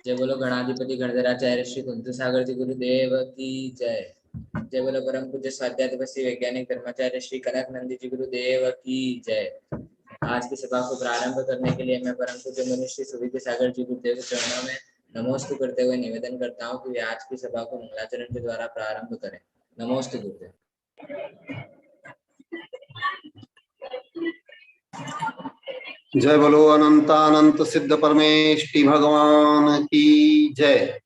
जय बोलो गणाधिपति गणधराचार्य श्री कुंतु सागर जी गुरुदेव की जय। जय बोलो परम पूज्य स्वाध्याय दिवसीय वैज्ञानिक धर्माचार्य श्री कनक नंदी जी गुरुदेव की जय। आज की सभा को प्रारंभ करने के लिए मैं परम पूज्य मुनि श्री सुविद्या सागर जी गुरुदेव के चरणों में नमोस्तु करते हुए निवेदन करता हूँ कि वे आज की सभा को मंगलाचरण के द्वारा प्रारंभ करें। नमोस्तु गुरुदेव। जय बोलो अनंतानंत सिद्ध परमेष्टि भगवान की जय।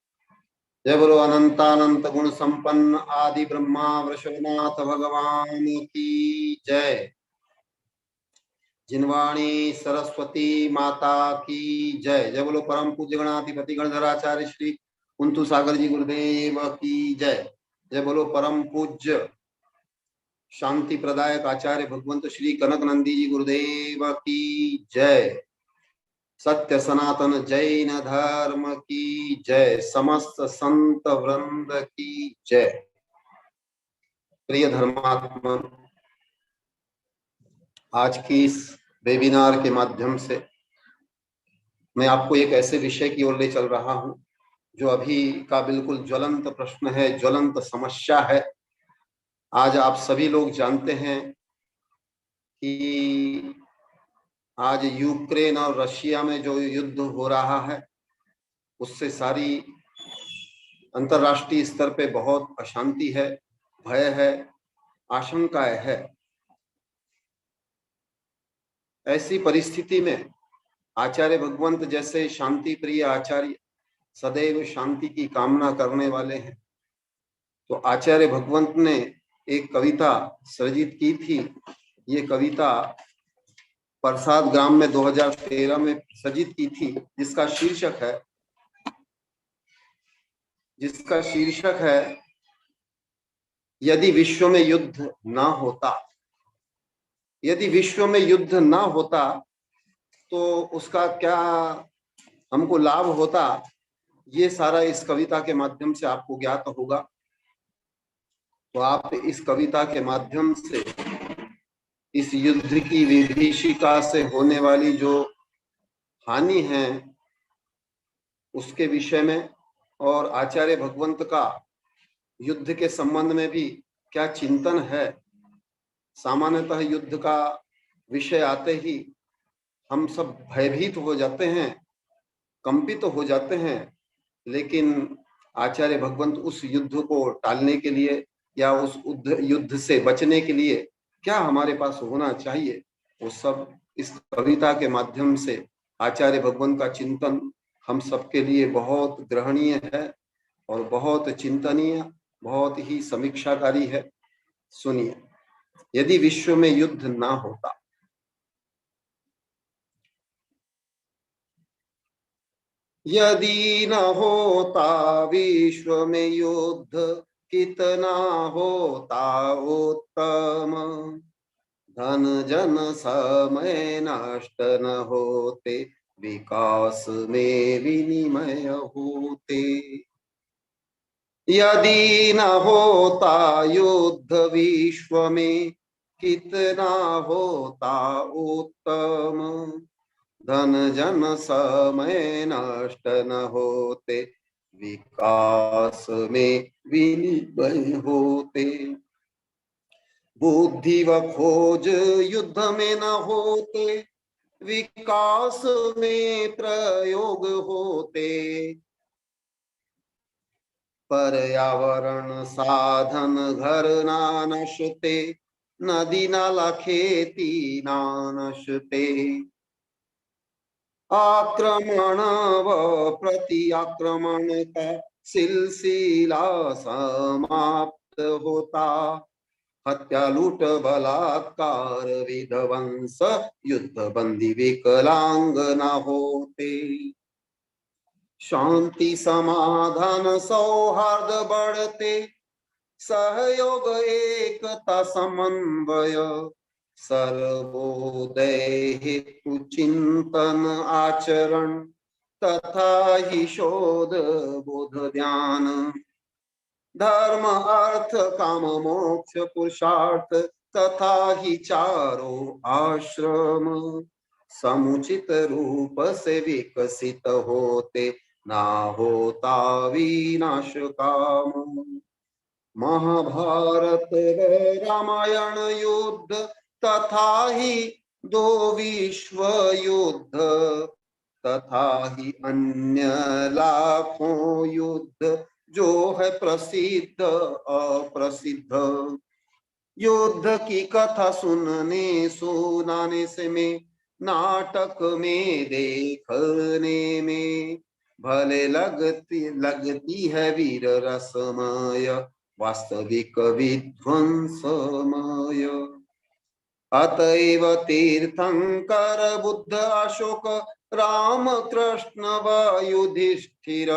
जय बोलो अनंतानंत गुण संपन्न आदि ब्रह्मा वृषभनाथ भगवान की जय। जिनवाणी सरस्वती माता की जय। जय बोलो परम पूज्य गणाधिपति गणधराचार्य श्री कुंतु सागर जी गुरुदेव की जय। जय बोलो परम पूज्य शांति प्रदायक आचार्य भगवंत श्री कनक नंदी जी गुरुदेव की जय। सत्य सनातन जैन धर्म की जय। समस्त संत वृंद की जय। प्रिय धर्मात्मा, आज की इस वेबिनार के माध्यम से मैं आपको एक ऐसे विषय की ओर ले चल रहा हूं जो अभी का बिल्कुल ज्वलंत प्रश्न है, ज्वलंत समस्या है। आज आप सभी लोग जानते हैं कि आज यूक्रेन और रशिया में जो युद्ध हो रहा है उससे सारी अंतर्राष्ट्रीय स्तर पे बहुत अशांति है, भय है, आशंकाएं है। ऐसी परिस्थिति में आचार्य भगवंत जैसे शांति प्रिय आचार्य सदैव शांति की कामना करने वाले हैं, तो आचार्य भगवंत ने एक कविता सृजित की थी। ये कविता प्रसाद ग्राम में 2013 में सृजित की थी, जिसका शीर्षक है यदि विश्व में युद्ध ना होता। यदि विश्व में युद्ध ना होता तो उसका क्या हमको लाभ होता, ये सारा इस कविता के माध्यम से आपको ज्ञात होगा। तो आप इस कविता के माध्यम से इस युद्ध की विभीषिका से होने वाली जो हानि है उसके विषय में और आचार्य भगवंत का युद्ध के संबंध में भी क्या चिंतन है। सामान्यतः युद्ध का विषय आते ही हम सब भयभीत हो जाते हैं, कंपित हो जाते हैं, लेकिन आचार्य भगवंत उस युद्ध को टालने के लिए या उस युद्ध से बचने के लिए क्या हमारे पास होना चाहिए, वो सब इस कविता के माध्यम से आचार्य भगवंत का चिंतन हम सबके लिए बहुत ग्रहणीय है और बहुत चिंतनीय, बहुत ही समीक्षाकारी है। सुनिए, यदि विश्व में युद्ध ना होता। यदि न होता विश्व में युद्ध, कितना होता उत्तम। धन जन समय नष्ट न होते, विकास में विनिमय होते। यदि न होता युद्ध विश्व में, कितना होता उत्तम। धन जन समय नष्ट न होते, विकास में विनिमय होते। बुद्धि व खोज युद्ध में न होते, विकास में प्रयोग होते। पर्यावरण साधन घर ना नशते, नदी नाला खेती ना नशते। आक्रमण व प्रति आक्रमण का सिलसिला समाप्त होता। हत्या लूट बलात्कार विध्वंस, युद्ध बंदी विकलांग न होते। शांति समाधान सौहार्द बढ़ते, सहयोग एकता समन्वय। सर्वोदय हेतु चिंतन आचरण, तथा ही शोध बोध ध्यान। धर्म अर्थ काम मोक्ष पुरुषार्थ, तथा ही चारों आश्रम। समुचित रूप से विकसित होते, ना होता विनाश काम। महाभारत व रामायण युद्ध तथा ही दो विश्व युद्ध, तथा ही अन्य लाखों युद्ध जो है प्रसिद्ध अप्रसिद्ध। युद्ध की कथा सुनने सुनाने से में, नाटक में देखने में भले लगती है वीर रसमय, वास्तविक विध्वंसमय। अतएव तीर्थंकर बुद्ध अशोक राम कृष्ण व युधिष्ठिर,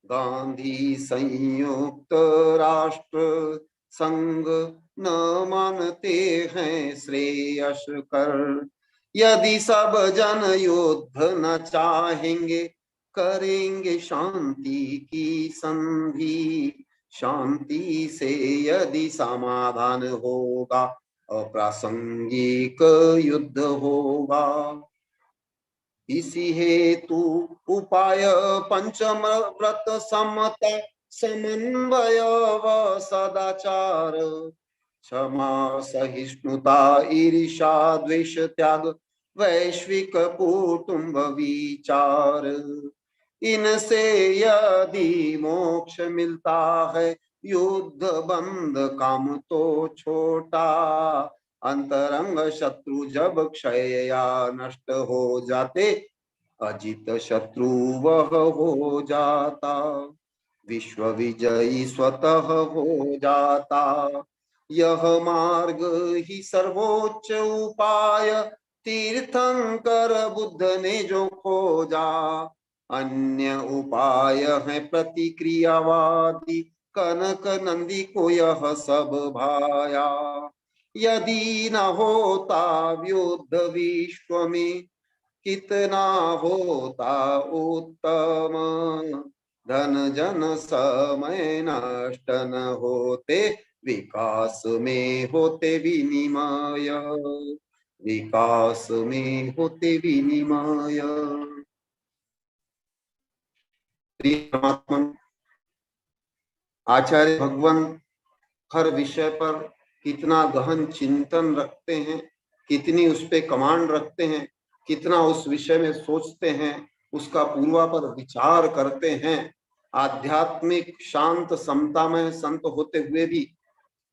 गांधी संयुक्त राष्ट्र संघ न मानते हैं श्रेयस कर। यदि सब जन युद्ध न चाहेंगे, करेंगे शांति की संधि। शांति से यदि समाधान होगा, अप्रासंगिक युद्ध होगा। इसी हेतु उपाय पंचम व्रत समता समन्वय व सदाचार, क्षमा सहिष्णुता ईर्षा द्वेष त्याग वैश्विक कुटुंब विचार। इनसे यदि मोक्ष मिलता है, युद्ध बंद काम तो छोटा। अंतरंग शत्रु जब क्षय या नष्ट हो जाते, अजित शत्रु वह हो जाता। विश्व विजयी स्वतः हो जाता। यह मार्ग ही सर्वोच्च उपाय, तीर्थंकर बुद्ध ने जो खोजा। अन्य उपाय है प्रतिक्रियावादी, कनक नंदी को यह सब भाया। यदि न होता युद्ध विश्व में, कितना होता उत्तम। धन जन समय नष्ट न होते, विकास में होते विनिमय। विकास में होते विनिमय। परमात्मा आचार्य भगवान हर विषय पर कितना गहन चिंतन रखते हैं, कितनी उस पे कमांड रखते हैं, कितना उस विषय में सोचते हैं, उसका पूर्वा पर विचार करते हैं। आध्यात्मिक शांत समता में संत होते हुए भी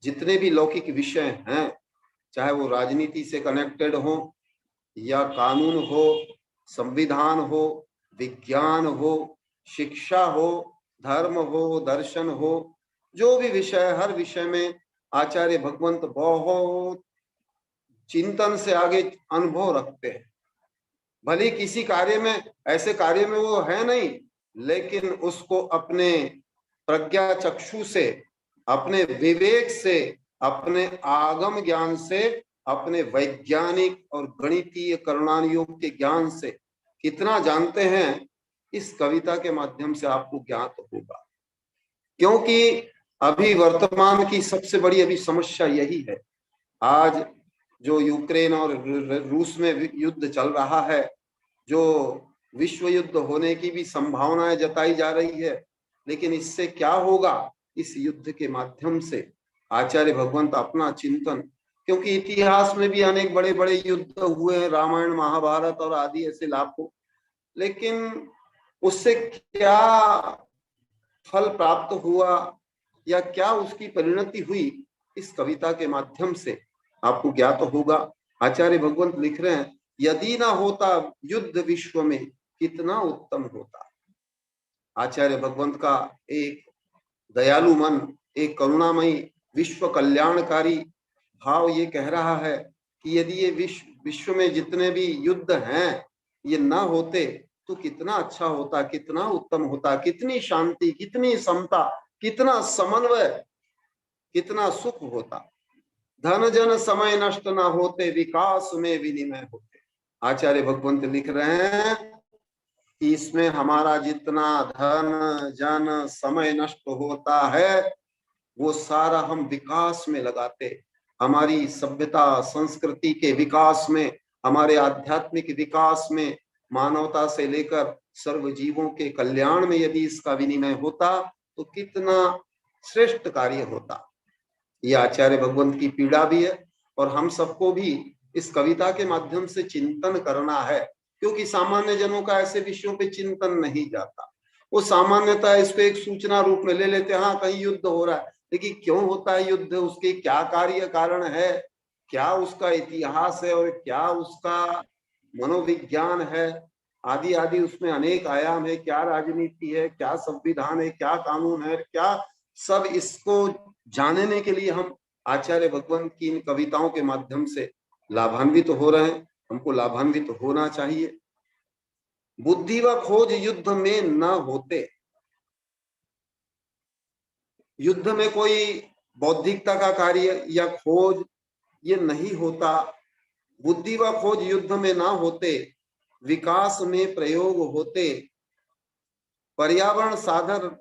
जितने भी लौकिक विषय हैं, चाहे वो राजनीति से कनेक्टेड हो या कानून हो, संविधान हो, विज्ञान हो, शिक्षा हो, धर्म हो, दर्शन हो, जो भी विषय, हर विषय में आचार्य भगवंत बहुत चिंतन से आगे अनुभव रखते हैं। भले किसी कार्य में, ऐसे कार्य में वो है नहीं, लेकिन उसको अपने प्रज्ञा चक्षु से, अपने विवेक से, अपने आगम ज्ञान से, अपने वैज्ञानिक और गणितीय करुणानुयोग के ज्ञान से कितना जानते हैं, इस कविता के माध्यम से आपको ज्ञात होगा। क्योंकि अभी वर्तमान की सबसे बड़ी अभी समस्या यही है। आज जो यूक्रेन और रूस में युद्ध चल रहा है, जो विश्व युद्ध होने की भी संभावनाएं जताई जा रही है, लेकिन इससे क्या होगा? इस युद्ध के माध्यम से आचार्य भगवंत अपना चिंतन, क्योंकि इतिहास में भी अनेक बड़े बड़े युद्ध हुए हैं, रामायण महाभारत और आदि ऐसे लाखों, लेकिन उससे क्या फल प्राप्त हुआ या क्या उसकी परिणति हुई, इस कविता के माध्यम से आपको ज्ञात होगा। आचार्य भगवंत लिख रहे हैं, यदि ना होता युद्ध विश्व में, कितना उत्तम होता। आचार्य भगवंत का एक दयालु मन, एक करुणामयी, विश्व कल्याणकारी भाव ये कह रहा है कि यदि ये विश्व में जितने भी युद्ध हैं ये ना होते तो कितना अच्छा होता, कितना उत्तम होता, कितनी शांति, कितनी समता, कितना समन्वय, कितना सुख होता। धन जन समय नष्ट ना होते, विकास में विनिमय होते। आचार्य भगवंत लिख रहे हैं कि इसमें हमारा जितना धन जन समय नष्ट होता है, वो सारा हम विकास में लगाते, हमारी सभ्यता संस्कृति के विकास में, हमारे आध्यात्मिक विकास में, मानवता से लेकर सर्व जीवों के कल्याण में यदि इसका विनिमय होता तो कितना श्रेष्ठ कार्य होता। ये आचार्य भगवंत की पीड़ा भी है और हम सबको भी इस कविता के माध्यम से चिंतन करना है, क्योंकि सामान्य जनों का ऐसे विषयों पे चिंतन नहीं जाता। वो सामान्यतः इसको एक सूचना रूप में ले लेते हैं, हाँ कहीं युद्ध हो रहा है, लेकिन क्यों होता है युद्ध, उसके क्या कार्य कारण है, क्या उसका इतिहास है और क्या उसका मनोविज्ञान है, आदि आदि उसमें अनेक आयाम है, क्या राजनीति है, क्या संविधान है, क्या कानून है, क्या सब इसको जानने के लिए हम आचार्य भगवंत की इन कविताओं के माध्यम से लाभान्वित हो रहे हैं। हमको लाभान्वित होना चाहिए। बुद्धि व खोज युद्ध में न होते, युद्ध में कोई बौद्धिकता का कार्य या खोज ये नहीं होता। बुद्धि व खोज युद्ध में ना होते, विकास में प्रयोग होते, पर्यावरण साधन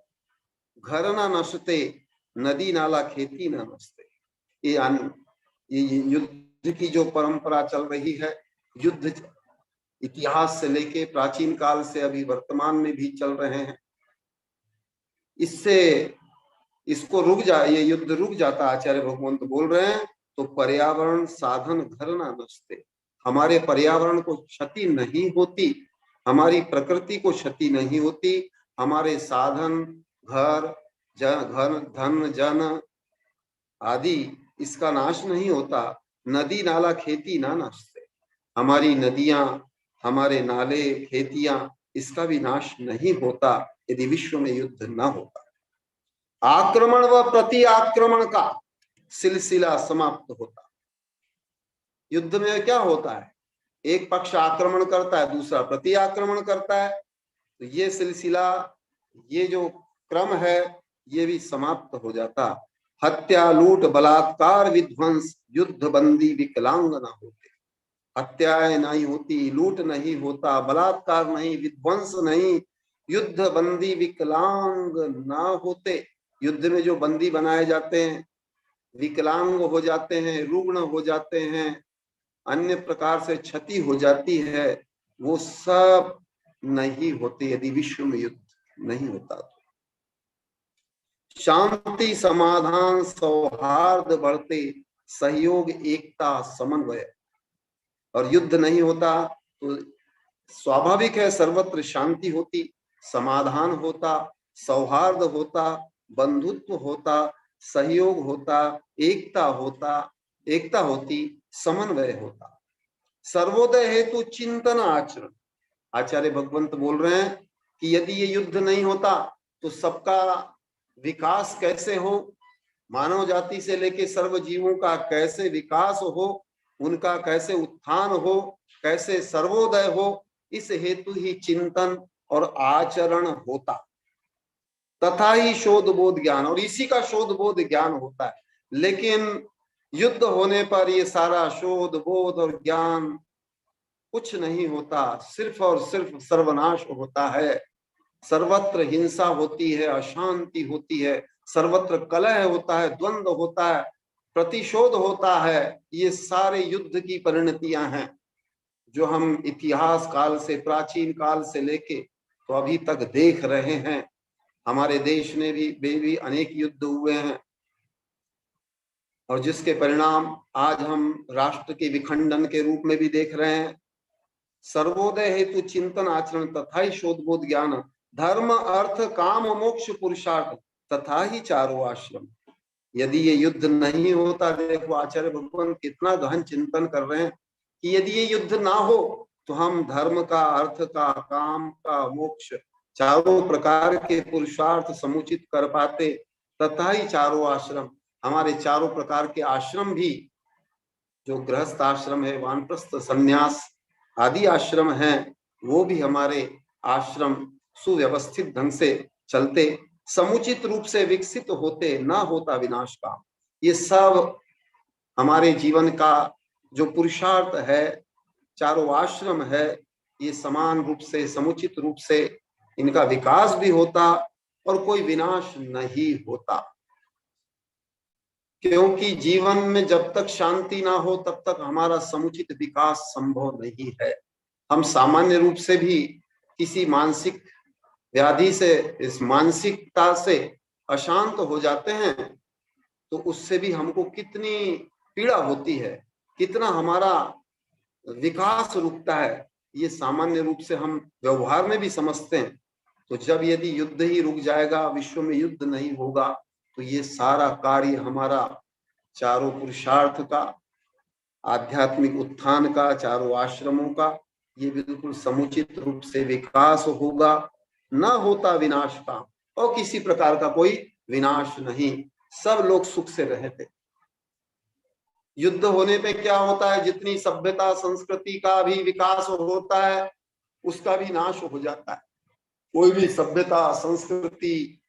घर ना नसते, नदी नाला खेती ना नसते। ये युद्ध की जो परंपरा चल रही है, युद्ध इतिहास से लेके प्राचीन काल से अभी वर्तमान में भी चल रहे हैं, इससे इसको रुक जा, ये युद्ध रुक जाता। आचार्य भगवंत बोल रहे हैं तो पर्यावरण साधन घर ना नसते, हमारे पर्यावरण को क्षति नहीं होती, हमारी प्रकृति को क्षति नहीं होती, हमारे साधन घर धन जन आदि इसका नाश नहीं होता। नदी नाला खेती ना नसते, हमारी नदियां हमारे नाले खेतियां इसका भी नाश नहीं होता यदि विश्व में युद्ध ना होता। आक्रमण व प्रति आक्रमण का सिलसिला समाप्त होता। युद्ध में क्या होता है, एक पक्ष आक्रमण करता है, दूसरा प्रति आक्रमण करता है, तो ये सिलसिला, ये जो क्रम है ये भी समाप्त हो जाता। हत्या लूट बलात्कार विध्वंस युद्ध बंदी विकलांग ना होते, हत्याएं नहीं होती, लूट नहीं होता, बलात्कार नहीं, विध्वंस नहीं, युद्ध बंदी विकलांग ना होते। युद्ध में जो बंदी बनाए जाते हैं विकलांग हो जाते हैं, रुग्ण हो जाते हैं, अन्य प्रकार से क्षति हो जाती है, वो सब नहीं होते यदि विश्व में युद्ध नहीं होता तो। शांति समाधान सौहार्द बढ़ते, सहयोग एकता समन्वय, और युद्ध नहीं होता तो स्वाभाविक है सर्वत्र शांति होती, समाधान होता, सौहार्द होता, बंधुत्व होता, सहयोग होता, एकता होती, समन्वय होता। सर्वोदय हेतु चिंतन आचरण, आचार्य भगवंत बोल रहे हैं कि यदि ये युद्ध नहीं होता तो सबका विकास कैसे हो, मानव जाति से लेकर सर्व जीवों का कैसे विकास हो, उनका कैसे उत्थान हो, कैसे सर्वोदय हो, इस हेतु ही चिंतन और आचरण होता। तथा ही शोध बोध ज्ञान, और इसी का शोध बोध ज्ञान होता है। लेकिन युद्ध होने पर ये सारा शोध बोध और ज्ञान कुछ नहीं होता, सिर्फ और सिर्फ सर्वनाश होता है। सर्वत्र हिंसा होती है, अशांति होती है, सर्वत्र कलह होता है, द्वंद्व होता है, प्रतिशोध होता है। ये सारे युद्ध की परिणतियां हैं जो हम इतिहास काल से, प्राचीन काल से लेके तो अभी तक देख रहे हैं। हमारे देश ने भी अनेक युद्ध हुए हैं और जिसके परिणाम आज हम राष्ट्र के विखंडन के रूप में भी देख रहे हैं। सर्वोदय हेतु चिंतन आचरण तथा ही शोध बोध ज्ञान, धर्म अर्थ काम मोक्ष पुरुषार्थ तथा ही चारों आश्रम। यदि ये युद्ध नहीं होता, देखो आचार्य भगवान कितना गहन चिंतन कर रहे हैं कि यदि ये युद्ध ना हो तो हम धर्म का, अर्थ का, काम का, मोक्ष चारों प्रकार के पुरुषार्थ समुचित कर पाते। तथा ही चारों आश्रम, हमारे चारों प्रकार के आश्रम भी, जो गृहस्थ आश्रम है, वानप्रस्थ, संन्यास आदि आश्रम हैं, वो भी हमारे आश्रम सुव्यवस्थित ढंग से चलते, समुचित रूप से विकसित होते, ना होता विनाश का। ये सब हमारे जीवन का जो पुरुषार्थ है, चारों आश्रम है, ये समान रूप से, समुचित रूप से इनका विकास भी होता और कोई विनाश नहीं होता। क्योंकि जीवन में जब तक शांति ना हो तब तक हमारा समुचित विकास संभव नहीं है। हम सामान्य रूप से भी किसी मानसिक व्याधि से, इस मानसिकता से अशांत हो जाते हैं तो उससे भी हमको कितनी पीड़ा होती है, कितना हमारा विकास रुकता है, ये सामान्य रूप से हम व्यवहार में भी समझते हैं। तो जब यदि युद्ध ही रुक जाएगा, विश्व में युद्ध नहीं होगा, तो ये सारा कार्य हमारा चारों पुरुषार्थ का, आध्यात्मिक उत्थान का, चारों आश्रमों का, ये बिल्कुल समुचित रूप से विकास होगा, न होता विनाश का, और किसी प्रकार का कोई विनाश नहीं, सब लोग सुख से रहते। युद्ध होने पे क्या होता है, जितनी सभ्यता संस्कृति का भी विकास होता है उसका भी नाश हो जाता है। कोई भी सभ्यता संस्कृति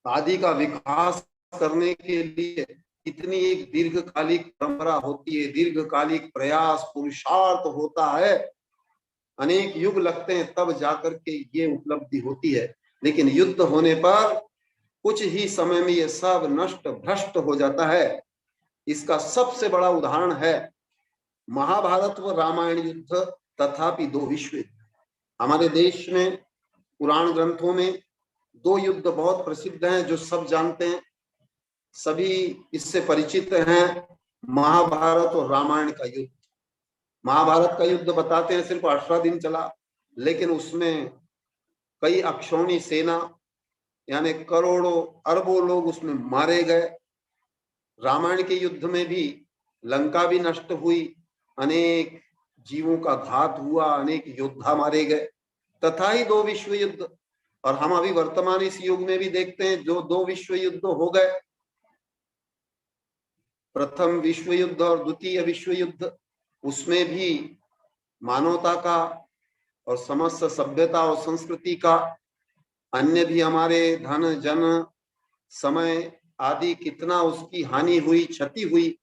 आदि का विकास करने के लिए इतनी एक दीर्घकालिक परंपरा होती है, दीर्घकालिक प्रयास पुरुषार्थ होता है, अनेक युग लगते हैं तब जाकर के ये उपलब्धि होती है। लेकिन युद्ध होने पर कुछ ही समय में ये सब नष्ट भ्रष्ट हो जाता है। इसका सबसे बड़ा उदाहरण है महाभारत व रामायण युद्ध, तथापि दो विश्व युद्ध। हमारे देश में पुराण ग्रंथों में दो युद्ध बहुत प्रसिद्ध हैं जो सब जानते हैं, सभी इससे परिचित हैं, महाभारत और रामायण का युद्ध। महाभारत का युद्ध बताते हैं सिर्फ 18 दिन चला, लेकिन उसमें कई अक्षौणी सेना यानी करोड़ों अरबों लोग उसमें मारे गए। रामायण के युद्ध में भी लंका भी नष्ट हुई, अनेक जीवों का घात हुआ, अनेक योद्धा मारे गए, तथा ही दो विश्व युद्ध। और हम अभी वर्तमान इस युग में भी देखते हैं जो दो विश्व युद्ध हो गए, प्रथम विश्व युद्ध और द्वितीय विश्व युद्ध, उसमें भी मानवता का और समस्त सभ्यता और संस्कृति का, अन्य भी हमारे धन जन समय आदि कितना उसकी हानि हुई, क्षति हुई,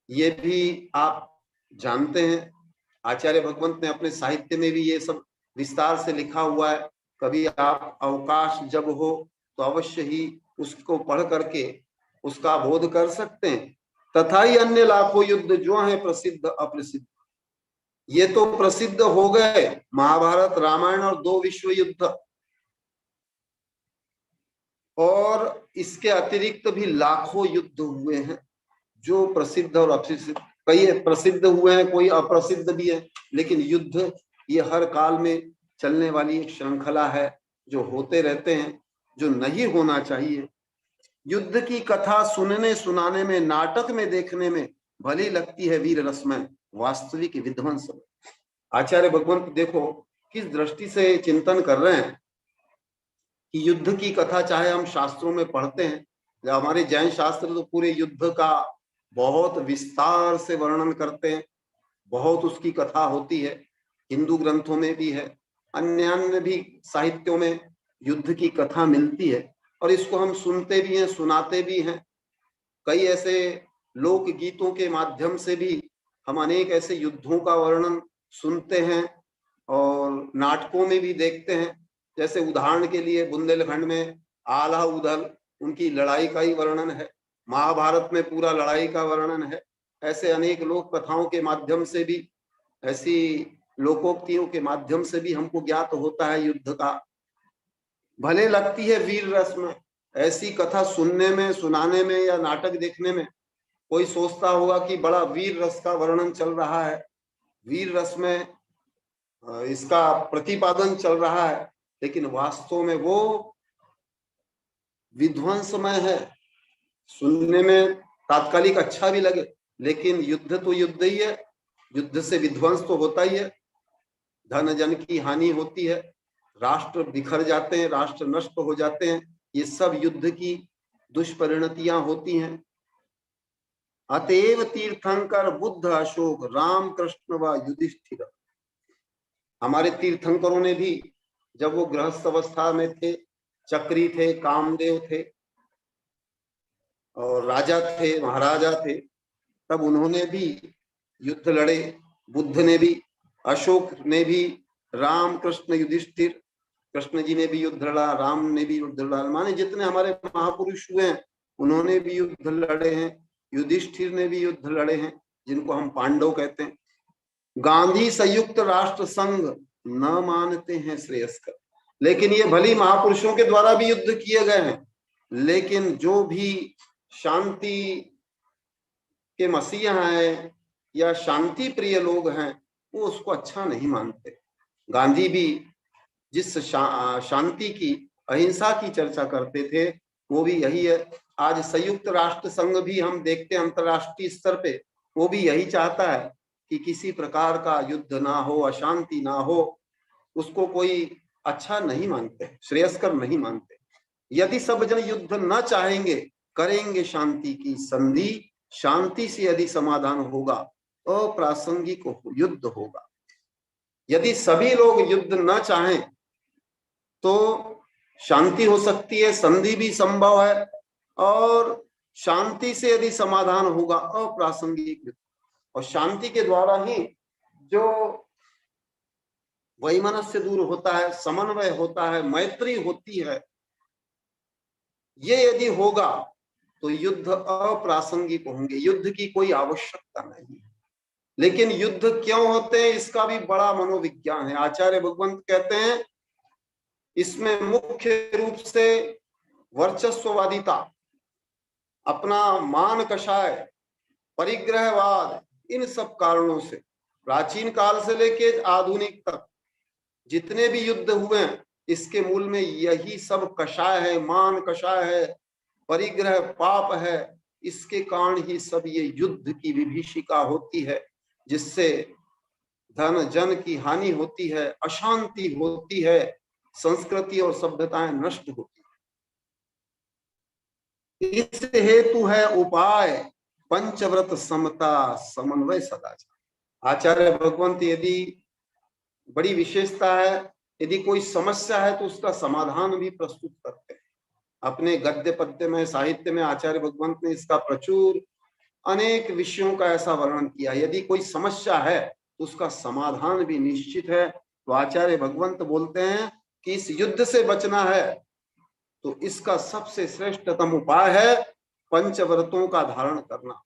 ये भी आप जानते हैं। आचार्य भगवंत ने अपने साहित्य में भी ये सब विस्तार से लिखा हुआ है। कभी आप अवकाश जब हो तो अवश्य ही उसको पढ़ करके उसका बोध कर सकते हैं। तथा ही अन्य लाखों युद्ध जो हैं प्रसिद्ध अप्रसिद्ध, ये तो प्रसिद्ध हो गए महाभारत रामायण और दो विश्व युद्ध, और इसके अतिरिक्त भी लाखों युद्ध हुए हैं जो प्रसिद्ध और अप्रसिद्ध, कई प्रसिद्ध हुए हैं, कोई अप्रसिद्ध भी है। लेकिन युद्ध ये हर काल में चलने वाली एक श्रृंखला है जो होते रहते हैं, जो नहीं होना चाहिए। युद्ध की कथा सुनने सुनाने में, नाटक में देखने में भली लगती है वीर रसमय, वास्तविक विध्वंस। आचार्य भगवंत देखो किस दृष्टि से चिंतन कर रहे हैं कि युद्ध की कथा चाहे हम शास्त्रों में पढ़ते हैं, हमारे जैन शास्त्र तो पूरे युद्ध का बहुत विस्तार से वर्णन करते हैं, बहुत उसकी कथा होती है, हिंदू ग्रंथों में भी है, अन्य भी साहित्यों में युद्ध की कथा मिलती है, और इसको हम सुनते भी हैं, सुनाते भी हैं। कई ऐसे लोक गीतों के माध्यम से भी हम अनेक ऐसे युद्धों का वर्णन सुनते हैं और नाटकों में भी देखते हैं। जैसे उदाहरण के लिए बुंदेलखंड में आल्हा उदल, उनकी लड़ाई का ही वर्णन है, महाभारत में पूरा लड़ाई का वर्णन है। ऐसे अनेक लोक कथाओं के माध्यम से भी, ऐसी लोकोक्तियों के माध्यम से भी हमको ज्ञात होता है युद्ध का। भले लगती है वीर रस में, ऐसी कथा सुनने में, सुनाने में या नाटक देखने में कोई सोचता होगा कि बड़ा वीर रस का वर्णन चल रहा है, वीर रस में इसका प्रतिपादन चल रहा है, लेकिन वास्तव में वो विध्वंसमय है। सुनने में तात्कालिक अच्छा भी लगे, लेकिन युद्ध तो युद्ध ही है, युद्ध से विध्वंस तो होता ही है, धन जन की हानि होती है, राष्ट्र बिखर जाते हैं, राष्ट्र नष्ट हो जाते हैं, ये सब युद्ध की दुष्परिणतियां होती हैं। अतएव तीर्थंकर बुद्ध अशोक राम कृष्ण व युधिष्ठिर, हमारे तीर्थंकरों ने भी जब वो गृहस्थ अवस्था में थे, चक्री थे, कामदेव थे और राजा थे, महाराजा थे, तब उन्होंने भी युद्ध लड़े। बुद्ध ने भी, अशोक ने भी, राम कृष्ण युधिष्ठिर, कृष्ण जी ने भी युद्ध लड़ा, राम ने भी युद्ध लड़ा, माने जितने हमारे महापुरुष हुए हैं उन्होंने भी युद्ध लड़े हैं। युधिष्ठिर ने भी युद्ध लड़े हैं, जिनको हम पांडव कहते हैं। गांधी संयुक्त राष्ट्र संघ न मानते हैं श्रेयस्कर। लेकिन ये भली महापुरुषों के द्वारा भी युद्ध किए गए हैं, लेकिन जो भी शांति के मसीहा हैं या शांति प्रिय लोग हैं वो उसको अच्छा नहीं मानते। गांधी भी जिस शांति की, अहिंसा की चर्चा करते थे वो भी यही है। आज संयुक्त राष्ट्र संघ भी हम देखते हैं अंतरराष्ट्रीय स्तर पे, वो भी यही चाहता है कि किसी प्रकार का युद्ध ना हो, अशांति ना हो। उसको कोई अच्छा नहीं मानते, श्रेयस्कर नहीं मानते। यदि सब जन युद्ध न चाहेंगे, करेंगे शांति की संधि, शांति से यदि समाधान होगा, अप्रासंगिक युद्ध होगा। यदि सभी लोग युद्ध न चाहें तो शांति हो सकती है, संधि भी संभव है, और शांति से यदि समाधान होगा, अप्रासंगिक युद्ध। और शांति के द्वारा ही जो वैमनस्य दूर होता है, समन्वय होता है, मैत्री होती है, ये यदि होगा तो युद्ध अप्रासंगिक होंगे, युद्ध की कोई आवश्यकता नहीं है। लेकिन युद्ध क्यों होते हैं इसका भी बड़ा मनोविज्ञान है। आचार्य भगवंत कहते हैं इसमें मुख्य रूप से वर्चस्ववादिता, अपना मान कषाय, परिग्रहवाद, इन सब कारणों से प्राचीन काल से लेके आधुनिक तक जितने भी युद्ध हुए हैं, इसके मूल में यही सब कषाय है, मान कषाय है, परिग्रह पाप है। इसके कारण ही सब ये युद्ध की विभीषिका होती है, जिससे धन जन की हानि होती है, अशांति होती है, संस्कृति और सभ्यताएं नष्ट होती है। इस हेतु है उपाय पंचव्रत, समता, समन्वय, सदाचार। आचार्य भगवंत यदि बड़ी विशेषता है, यदि कोई समस्या है तो उसका समाधान भी प्रस्तुत करते हैं। अपने गद्य पद्य में, साहित्य में आचार्य भगवंत ने इसका प्रचुर अनेक विषयों का ऐसा वर्णन किया। यदि कोई समस्या है तो उसका समाधान भी निश्चित है। तो आचार्य भगवंत बोलते हैं कि इस युद्ध से बचना है तो इसका सबसे श्रेष्ठतम उपाय है पंचव्रतों का धारण करना।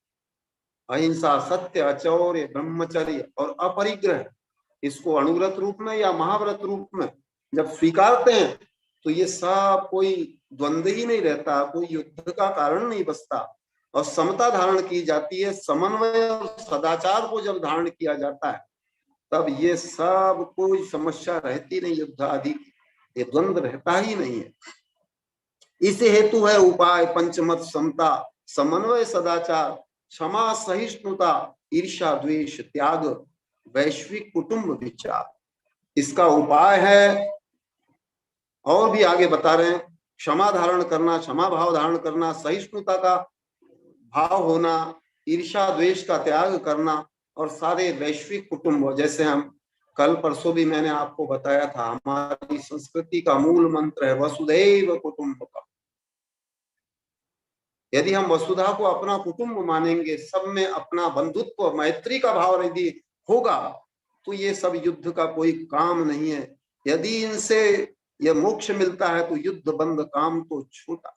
अहिंसा, सत्य, अचौर्य, ब्रह्मचर्य और अपरिग्रह, इसको अनुव्रत रूप में या महाव्रत रूप में जब स्वीकारते हैं तो ये सब कोई द्वंद्व ही नहीं रहता, कोई युद्ध का कारण नहीं बचता, और समता धारण की जाती है। समन्वय और सदाचार को जब धारण किया जाता है तब ये सब कोई समस्या रहती नहीं, युद्ध आदि की ये द्वंद्व रहता ही नहीं है। इस हेतु है उपाय पंचमत, समता, समन्वय, सदाचार, क्षमा, सहिष्णुता, ईर्ष्या, द्वेष, त्याग, वैश्विक कुटुंब विचार। इसका उपाय है, और भी आगे बता रहे हैं, क्षमा धारण करना, क्षमा भाव धारण करना, सहिष्णुता का भाव होना, ईर्ष्या द्वेष का त्याग करना, और सारे वैश्विक कुटुंब, जैसे हम कल परसों भी मैंने आपको बताया था, हमारी संस्कृति का मूल मंत्र है वसुधैव कुटुंबकम। यदि हम वसुधा को अपना कुटुंब मानेंगे, सब में अपना बंधुत्व, मैत्री का भाव यदि होगा तो ये सब युद्ध का कोई काम नहीं है। यदि इनसे यह मोक्ष मिलता है तो युद्ध बंद काम तो छोटा।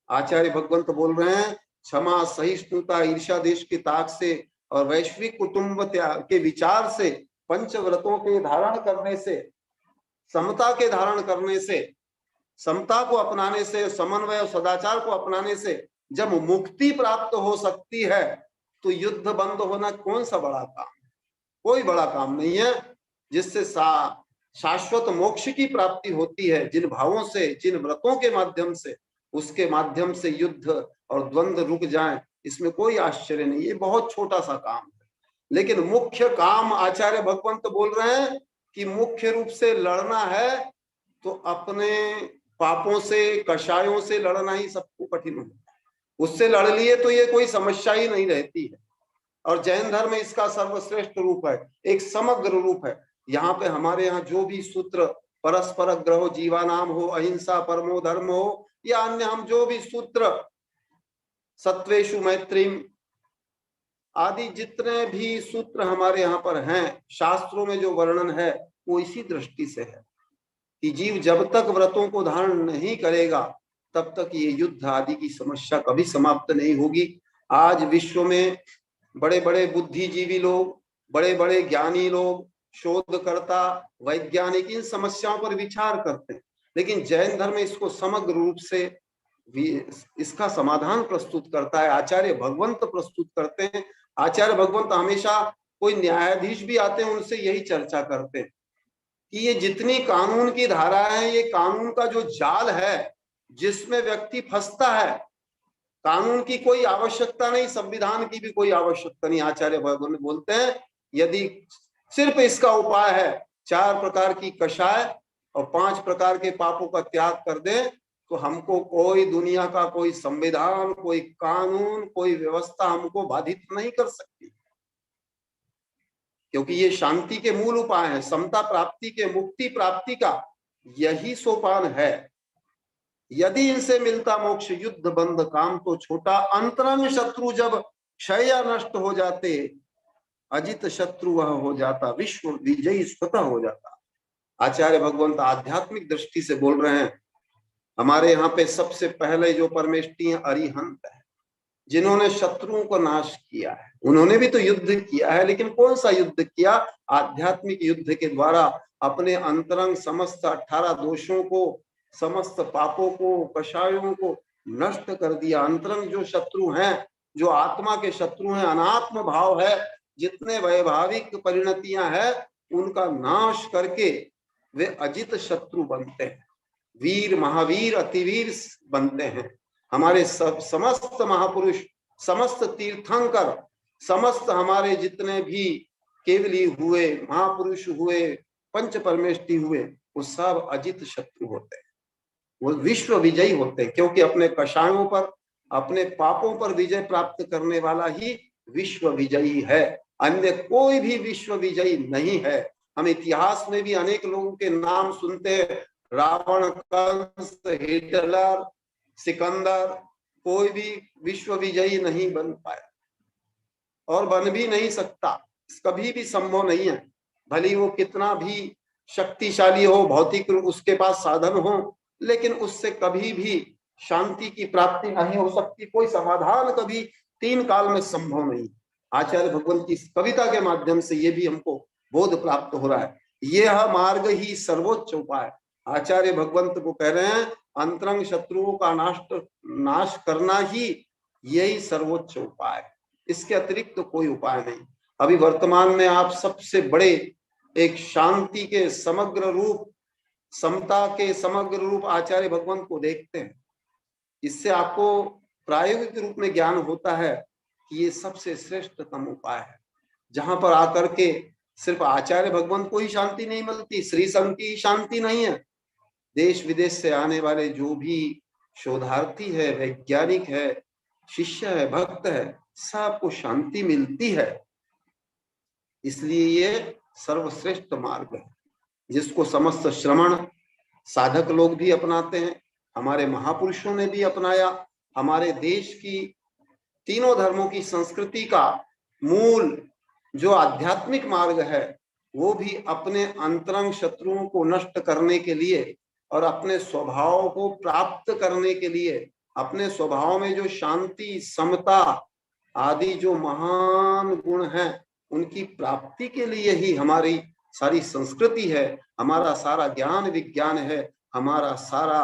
आचार्य भगवंत बोल रहे हैं क्षमा, सहिष्णुता, ईर्ष्या देश के ताक से और वैश्विक कुटुंब त्याग के विचार से, पंचव्रतों के धारण करने से, समता के धारण करने से, समता को अपनाने से, समन्वय और सदाचार को अपनाने से जब मुक्ति प्राप्त हो सकती है तो युद्ध बंद होना कौन सा बड़ा काम है? कोई बड़ा काम नहीं है। जिससे शाश्वत मोक्ष की प्राप्ति होती है, जिन भावों से, जिन व्रतों के माध्यम से, उसके माध्यम से युद्ध और द्वंद्व रुक जाएं, इसमें कोई आश्चर्य नहीं। ये बहुत छोटा सा काम है। लेकिन मुख्य काम आचार्य भगवंत बोल रहे हैं कि मुख्य रूप से लड़ना है तो अपने पापों से, कषायों से लड़ना ही सबको कठिन होता है। उससे लड़ लिए तो ये कोई समस्या ही नहीं रहती है। और जैन धर्म में इसका सर्वश्रेष्ठ रूप है, एक समग्र रूप है। यहाँ पे हमारे यहाँ जो भी सूत्र, परस्पर ग्रहो जीवा नाम हो, अहिंसा परमो धर्म हो, या अन्य हम जो भी सूत्र, सत्वेषु मैत्रीम आदि जितने भी सूत्र हमारे यहाँ पर हैं, शास्त्रों में जो वर्णन है वो इसी दृष्टि से है कि जीव जब तक व्रतों को धारण नहीं करेगा तब तक ये युद्ध आदि की समस्या कभी समाप्त नहीं होगी। आज विश्व में बड़े बड़े बुद्धिजीवी लोग, बड़े बड़े ज्ञानी लोग, शोधकर्ता, वैज्ञानिक इन समस्याओं पर विचार करते हैं, लेकिन जैन धर्म इसको समग्र रूप से इसका समाधान प्रस्तुत करता है। आचार्य भगवंत प्रस्तुत करते हैं। आचार्य भगवंत हमेशा कोई न्यायाधीश भी आते हैं उनसे यही चर्चा करते हैं कि ये जितनी कानून की धाराएं हैं, ये कानून का जो जाल है जिसमें व्यक्ति फंसता है, कानून की कोई आवश्यकता नहीं, संविधान की भी कोई आवश्यकता नहीं। आचार्य भगवंत बोलते हैं यदि सिर्फ इसका उपाय है 4 प्रकार की कषाय और 5 प्रकार के पापों का त्याग कर दे, तो हमको कोई दुनिया का कोई संविधान, कोई कानून, कोई व्यवस्था हमको बाधित नहीं कर सकती, क्योंकि ये शांति के मूल उपाय है। समता प्राप्ति के, मुक्ति प्राप्ति का यही सोपान है। यदि इनसे मिलता मोक्ष, युद्ध बंद काम तो छोटा, अंतरंग शत्रु जब क्षय नष्ट हो जाते, अजित शत्रु वह हो जाता, विश्व विजयी स्वतः हो जाता। आचार्य भगवंत आध्यात्मिक दृष्टि से बोल रहे हैं। हमारे यहाँ पे सबसे पहले जो परमेष्ठी है अरिहंत है, जिन्होंने शत्रुओं को नाश किया है। उन्होंने भी तो युद्ध किया है, लेकिन कौन सा युद्ध किया? आध्यात्मिक युद्ध के द्वारा अपने अंतरंग समस्त 18 दोषों को, समस्त पापों को, कषायों को नष्ट कर दिया। अंतरंग जो शत्रु हैं, जो आत्मा के शत्रु हैं, अनात्म भाव है, जितने वैभाविक परिणतियां हैं, उनका नाश करके वे अजित शत्रु बनते हैं, वीर, महावीर, अतिवीर बनते हैं। हमारे सब समस्त महापुरुष, समस्त तीर्थंकर, समस्त हमारे जितने भी केवली हुए, महापुरुष हुए, पंच परमेष्ठी हुए, वो सब अजित शत्रु होते हैं, वो विश्व विजयी होते हैं, क्योंकि अपने कषायों पर, अपने पापों पर विजय प्राप्त करने वाला ही विश्व विजयी है। अन्य कोई भी विश्व विजयी नहीं है। हम इतिहास में भी अनेक लोगों के नाम सुनते हैं, रावण, कंस, हिटलर, सिकंदर, कोई भी विश्व विजयी नहीं बन पाया और बन भी नहीं सकता, कभी भी संभव नहीं है। भले वो कितना भी शक्तिशाली हो, भौतिक उसके पास साधन हो, लेकिन उससे कभी भी शांति की प्राप्ति नहीं हो सकती। कोई समाधान कभी 3 काल में संभव नहीं। आचार्य भगवंत की कविता के माध्यम से ये भी हमको बोध प्राप्त हो रहा है। यह मार्ग ही सर्वोच्च उपाय। आचार्य भगवंत को कह रहे हैं अंतरंग शत्रुओं का नाश करना ही यही सर्वोच्च उपाय है, इसके अतिरिक्त तो कोई उपाय नहीं। अभी वर्तमान में आप सबसे बड़े एक शांति के समग्र रूप, समता के समग्र रूप आचार्य भगवंत को देखते हैं। इससे आपको प्रायोगिक रूप में ज्ञान होता है कि ये सबसे श्रेष्ठतम उपाय है, जहां पर आकर के सिर्फ आचार्य भगवंत को ही शांति नहीं मिलती, श्री संघ की शांति नहीं है, देश विदेश से आने वाले जो भी शोधार्थी है, वैज्ञानिक है, शिष्य है, भक्त है, सबको शांति मिलती है। इसलिए ये सर्वश्रेष्ठ मार्ग है, जिसको समस्त श्रमण साधक लोग भी अपनाते हैं, हमारे महापुरुषों ने भी अपनाया। हमारे देश की तीनों धर्मों की संस्कृति का मूल जो आध्यात्मिक मार्ग है, वो भी अपने अंतरंग शत्रुओं को नष्ट करने के लिए और अपने स्वभाव को प्राप्त करने के लिए, अपने स्वभाव में जो शांति, समता आदि जो महान गुण हैं, उनकी प्राप्ति के लिए ही हमारी सारी संस्कृति है, हमारा सारा ज्ञान विज्ञान है, हमारा सारा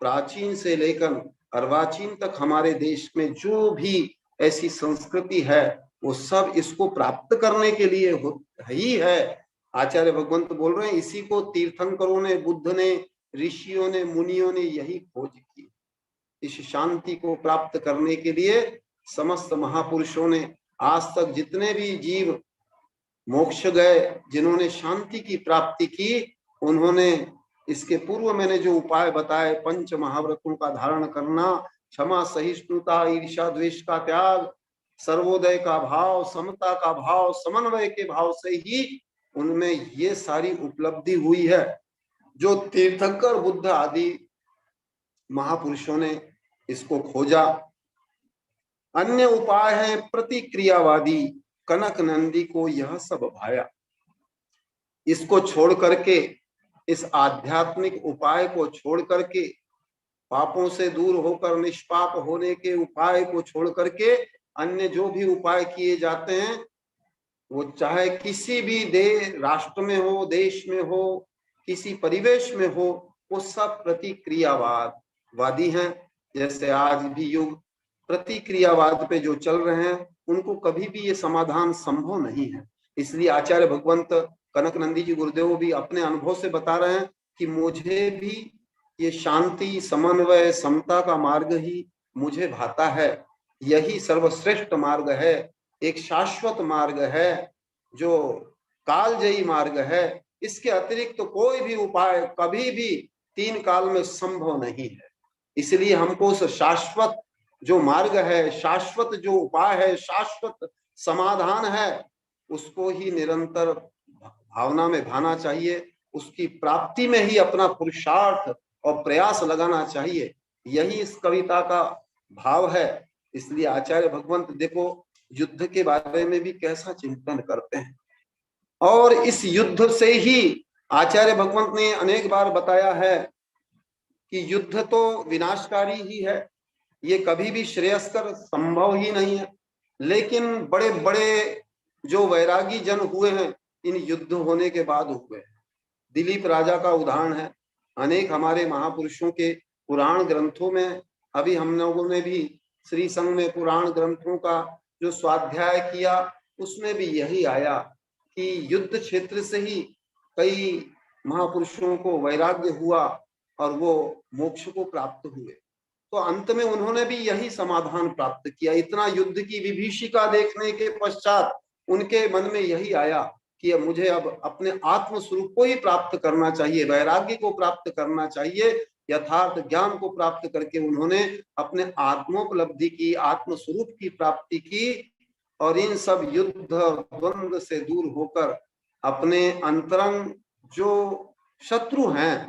प्राचीन से लेकर अर्वाचीन तक हमारे देश में जो भी ऐसी संस्कृति है, वो सब इसको प्राप्त करने के लिए ही है। आचार्य भगवंत बोल रहे हैं इसी को तीर्थंकरों ने, बुद्ध ने, ऋषियों ने, मुनियों ने यही खोज की। इस शांति को प्राप्त करने के लिए समस्त महापुरुषों ने, आज तक जितने भी जीव मोक्ष गए, जिन्होंने शांति की प्राप्ति की, उन्होंने इसके पूर्व मैंने जो उपाय बताए, 5 महाव्रतों का धारण करना, क्षमा, सहिष्णुता, ईर्ष्या, द्वेष का त्याग, सर्वोदय का भाव, समता का भाव, समन्वय के भाव से ही उनमें ये सारी उपलब्धि हुई है, जो तीर्थंकर, बुद्ध आदि महापुरुषों ने इसको खोजा। अन्य उपाय है प्रतिक्रियावादी, कनक नंदी को यह सब भाया। इसको छोड़ करके, इस आध्यात्मिक उपाय को छोड़ करके, पापों से दूर होकर निष्पाप होने के उपाय को छोड़ करके अन्य जो भी उपाय किए जाते हैं, वो चाहे किसी भी राष्ट्र में हो, देश में हो, किसी परिवेश में हो, वो सब प्रतिक्रियावादी हैं। जैसे आज भी युग प्रतिक्रियावाद पे जो चल रहे हैं, उनको कभी भी ये समाधान संभव नहीं है। इसलिए आचार्य भगवंत कनक नंदी जी गुरुदेव भी अपने अनुभव से बता रहे हैं कि मुझे भी ये शांति, समन्वय, समता का मार्ग ही मुझे भाता है। यही सर्वश्रेष्ठ मार्ग है, एक शाश्वत मार्ग है, जो कालजयी मार्ग है। इसके अतिरिक्त तो कोई भी उपाय कभी भी 3 काल में संभव नहीं है। इसलिए हमको उस शाश्वत जो मार्ग है, शाश्वत जो उपाय है, शाश्वत समाधान है, उसको ही निरंतर भावना में भाना चाहिए। उसकी प्राप्ति में ही अपना पुरुषार्थ और प्रयास लगाना चाहिए। यही इस कविता का भाव है। इसलिए आचार्य भगवंत देखो युद्ध के बारे में भी कैसा चिंतन करते हैं, और इस युद्ध से ही आचार्य भगवंत ने अनेक बार बताया है कि युद्ध तो विनाशकारी ही है, ये कभी भी श्रेयस्कर संभव ही नहीं है। लेकिन बड़े बड़े जो वैरागी जन हुए हैं, इन युद्ध होने के बाद हुए। दिलीप राजा का उदाहरण है। अनेक हमारे महापुरुषों के पुराण ग्रंथों में, अभी हम लोगों ने भी श्री संघ में पुराण ग्रंथों का जो स्वाध्याय किया, उसमें भी यही आया कि युद्ध क्षेत्र से ही कई महापुरुषों को वैराग्य हुआ और वो मोक्ष को प्राप्त हुए। तो अंत में उन्होंने भी यही समाधान प्राप्त किया। इतना युद्ध की विभीषिका देखने के पश्चात उनके मन में यही आया कि मुझे अब अपने आत्म स्वरूप को ही प्राप्त करना चाहिए, वैराग्य को प्राप्त करना चाहिए। यथार्थ ज्ञान को प्राप्त करके उन्होंने अपने आत्मोपलब्धि की, आत्म स्वरूप की प्राप्ति की, और इन सब युद्ध द्वंद्व से दूर होकर अपने अंतरंग जो शत्रु हैं,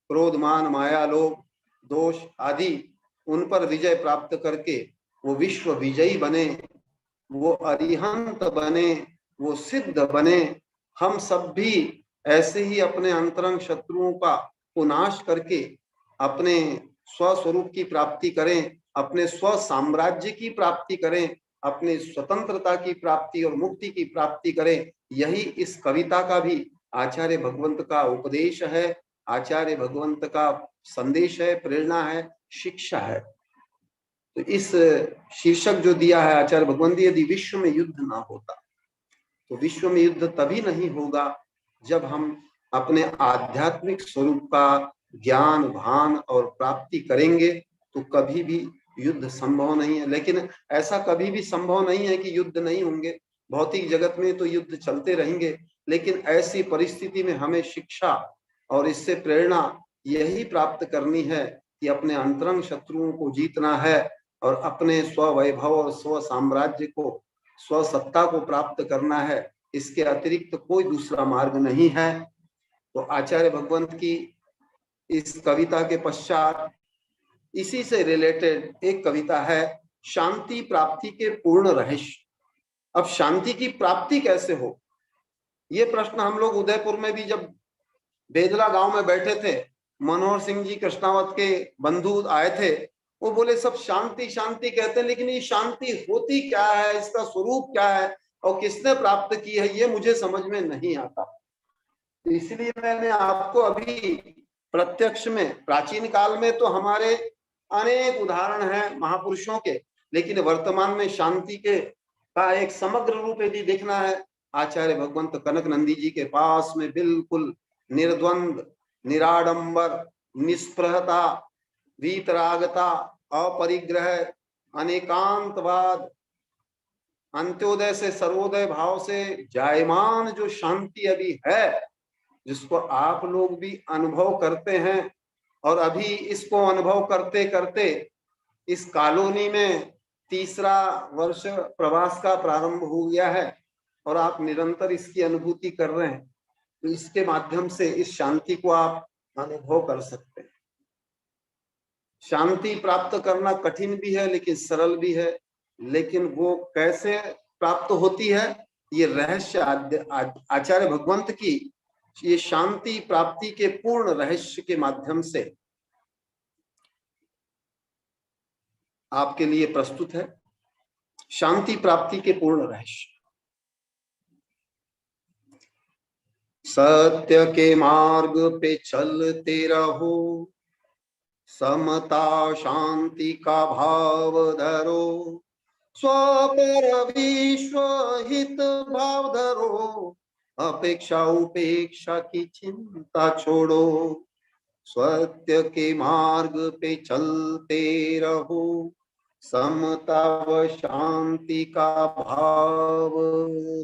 क्रोध, मान, माया, लोभ, दोष आदि, उन पर विजय प्राप्त करके वो विश्व विजयी बने, वो अरिहंत बने, वो सिद्ध बने। हम सब भी ऐसे ही अपने अंतरंग शत्रुओं का नाश करके अपने स्वस्वरूप की प्राप्ति करें, अपने स्व साम्राज्य की प्राप्ति करें, अपने स्वतंत्रता की प्राप्ति और मुक्ति की प्राप्ति करें। यही इस कविता का भी आचार्य भगवंत का उपदेश है, आचार्य भगवंत का संदेश है, प्रेरणा है, शिक्षा है। तो इस शीर्षक जो दिया है आचार्य भगवंत, यदि विश्व में युद्ध ना होता, तो विश्व में युद्ध तभी नहीं होगा जब हम अपने आध्यात्मिक स्वरूप का ज्ञान, भान और प्राप्ति करेंगे, तो कभी भी युद्ध संभव नहीं है। लेकिन ऐसा कभी भी संभव नहीं है कि युद्ध नहीं होंगे। भौतिक जगत में तो युद्ध चलते रहेंगे, लेकिन ऐसी परिस्थिति में हमें शिक्षा और इससे प्रेरणा यही प्राप्त करनी है कि अपने अंतरंग शत्रुओं को जीतना है और अपने स्व वैभव और स्व साम्राज्य को, स्व सत्ता को प्राप्त करना है। इसके अतिरिक्त कोई दूसरा मार्ग नहीं है। तो आचार्य भगवंत की इस कविता के पश्चात इसी से रिलेटेड एक कविता है, शांति प्राप्ति के पूर्ण रहस्य। अब शांति की प्राप्ति कैसे हो, ये प्रश्न हम लोग उदयपुर में भी जब बेदला गांव में बैठे थे, मनोहर सिंह जी कृष्णावत के बंधु आए थे, वो बोले सब शांति शांति कहते हैं, लेकिन ये शांति होती क्या है, इसका स्वरूप क्या है और किसने प्राप्त की है, ये मुझे समझ में नहीं आता। तो इसलिए मैंने आपको अभी प्रत्यक्ष में, प्राचीन काल में तो हमारे अनेक उदाहरण हैं महापुरुषों के, लेकिन वर्तमान में शांति के का एक समग्र रूप यदि देखना है, आचार्य भगवंत कनक नंदी जी के पास में बिल्कुल निर्द्वंद, निराडंबर, निष्प्रहता, वीतरागता, अपरिग्रह, अनेकांतवाद, अंत्योदय से सर्वोदय भाव से जायमान जो शांति अभी है, जिसको आप लोग भी अनुभव करते हैं, और अभी इसको अनुभव करते करते इस कॉलोनी में तीसरा वर्ष प्रवास का प्रारंभ हो गया है और आप निरंतर इसकी अनुभूति कर रहे हैं, तो इसके माध्यम से इस शांति को आप अनुभव कर सकते हैं। शांति प्राप्त करना कठिन भी है लेकिन सरल भी है, लेकिन वो कैसे प्राप्त होती है, ये रहस्य आचार्य भगवंत की ये शांति प्राप्ति के पूर्ण रहस्य के माध्यम से आपके लिए प्रस्तुत है। शांति प्राप्ति के पूर्ण रहस्य। सत्य के मार्ग पे चलते रहो, समता शांति का भाव धरो, स्वपर विश्व हित भाव धरो, अपेक्षा उपेक्षा की चिंता छोड़ो, सत्य के मार्ग पे चलते रहो, समता व शांति का भाव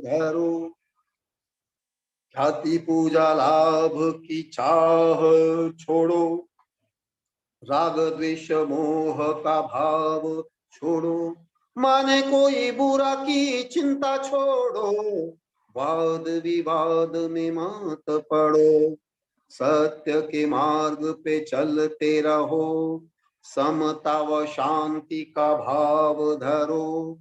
धरो, ख्याति पूजा लाभ की चाह छोड़ो, राग द्वेष मोह का भाव छोड़ो, माने कोई बुरा की चिंता छोड़ो, वाद विवाद में मत पड़ो, सत्य के मार्ग पे चलते रहो, समता व शांति का भाव धरो,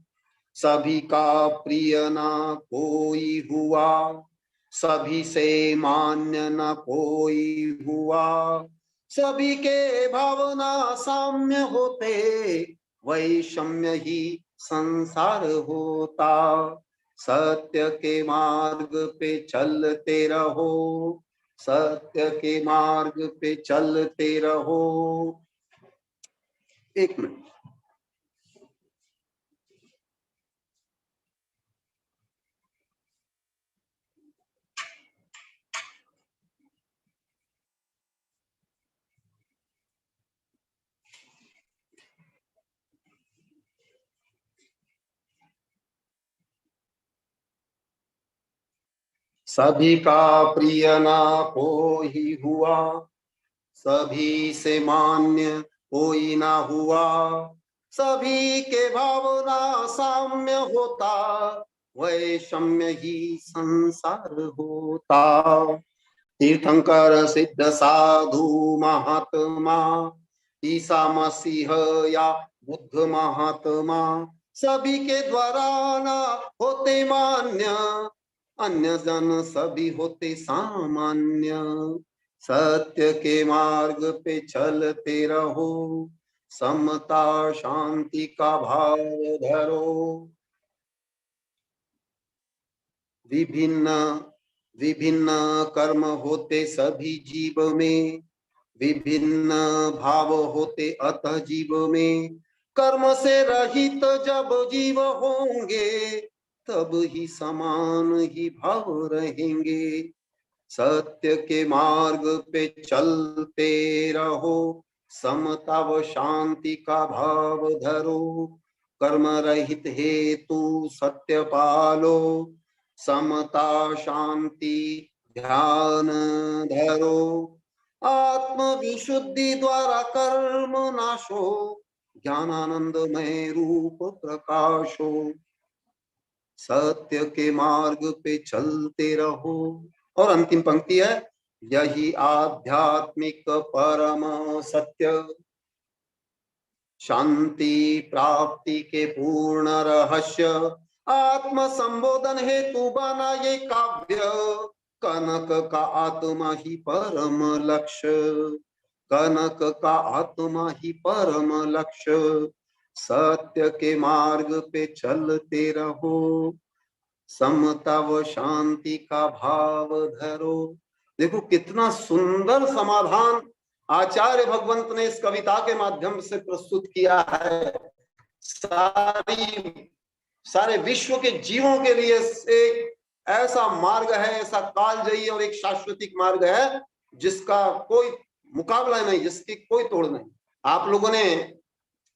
सभी का प्रिय ना कोई हुआ, सभी से मान्य न कोई हुआ, सभी के भावना साम्य होते, वैषम्य ही संसार होता, सत्य के मार्ग पे चलते रहो, सत्य के मार्ग पे चलते रहो। एक मिनट। सभी का प्रिय ना कोई हुआ, सभी से मान्य कोई ना हुआ, सभी के भावना साम्य होता, वैषम्य ही संसार होता, तीर्थंकर सिद्ध साधु महात्मा, ईसा मसीह या बुद्ध महात्मा, सभी के द्वारा ना होते मान्य, अन्य जन सभी होते सामान्य, सत्य के मार्ग पे चलते रहो, समता शांति का भाव धरो, विभिन्न विभिन्न कर्म होते सभी जीव में, विभिन्न भाव होते अतः जीव में, कर्म से रहित जब जीव होंगे, तब ही समान ही भाव रहेंगे, सत्य के मार्ग पे चलते रहो, समता व शांति का भाव धरो, कर्म रहित हेतु सत्य पालो, समता शांति ध्यान धरो, आत्म विशुद्धि द्वारा कर्म नाशो, ज्ञानानंदमय रूप प्रकाशो, सत्य के मार्ग पे चलते रहो। और अंतिम पंक्ति है, यही आध्यात्मिक परम सत्य, शांति प्राप्ति के पूर्ण रहस्य, आत्म संबोधन हेतु बना ये काव्य, कनक का आत्मा ही परम लक्ष्य, कनक का आत्मा ही परम लक्ष्य, सत्य के मार्ग पे चलते रहो, समता व शांति का भाव धरो। देखो कितना सुंदर समाधान आचार्य भगवंत ने इस कविता के माध्यम से प्रस्तुत किया है। सारे विश्व के जीवों के लिए एक ऐसा मार्ग है, ऐसा कालजयी और एक शाश्वतिक मार्ग है जिसका कोई मुकाबला नहीं, जिसकी कोई तोड़ नहीं। आप लोगों ने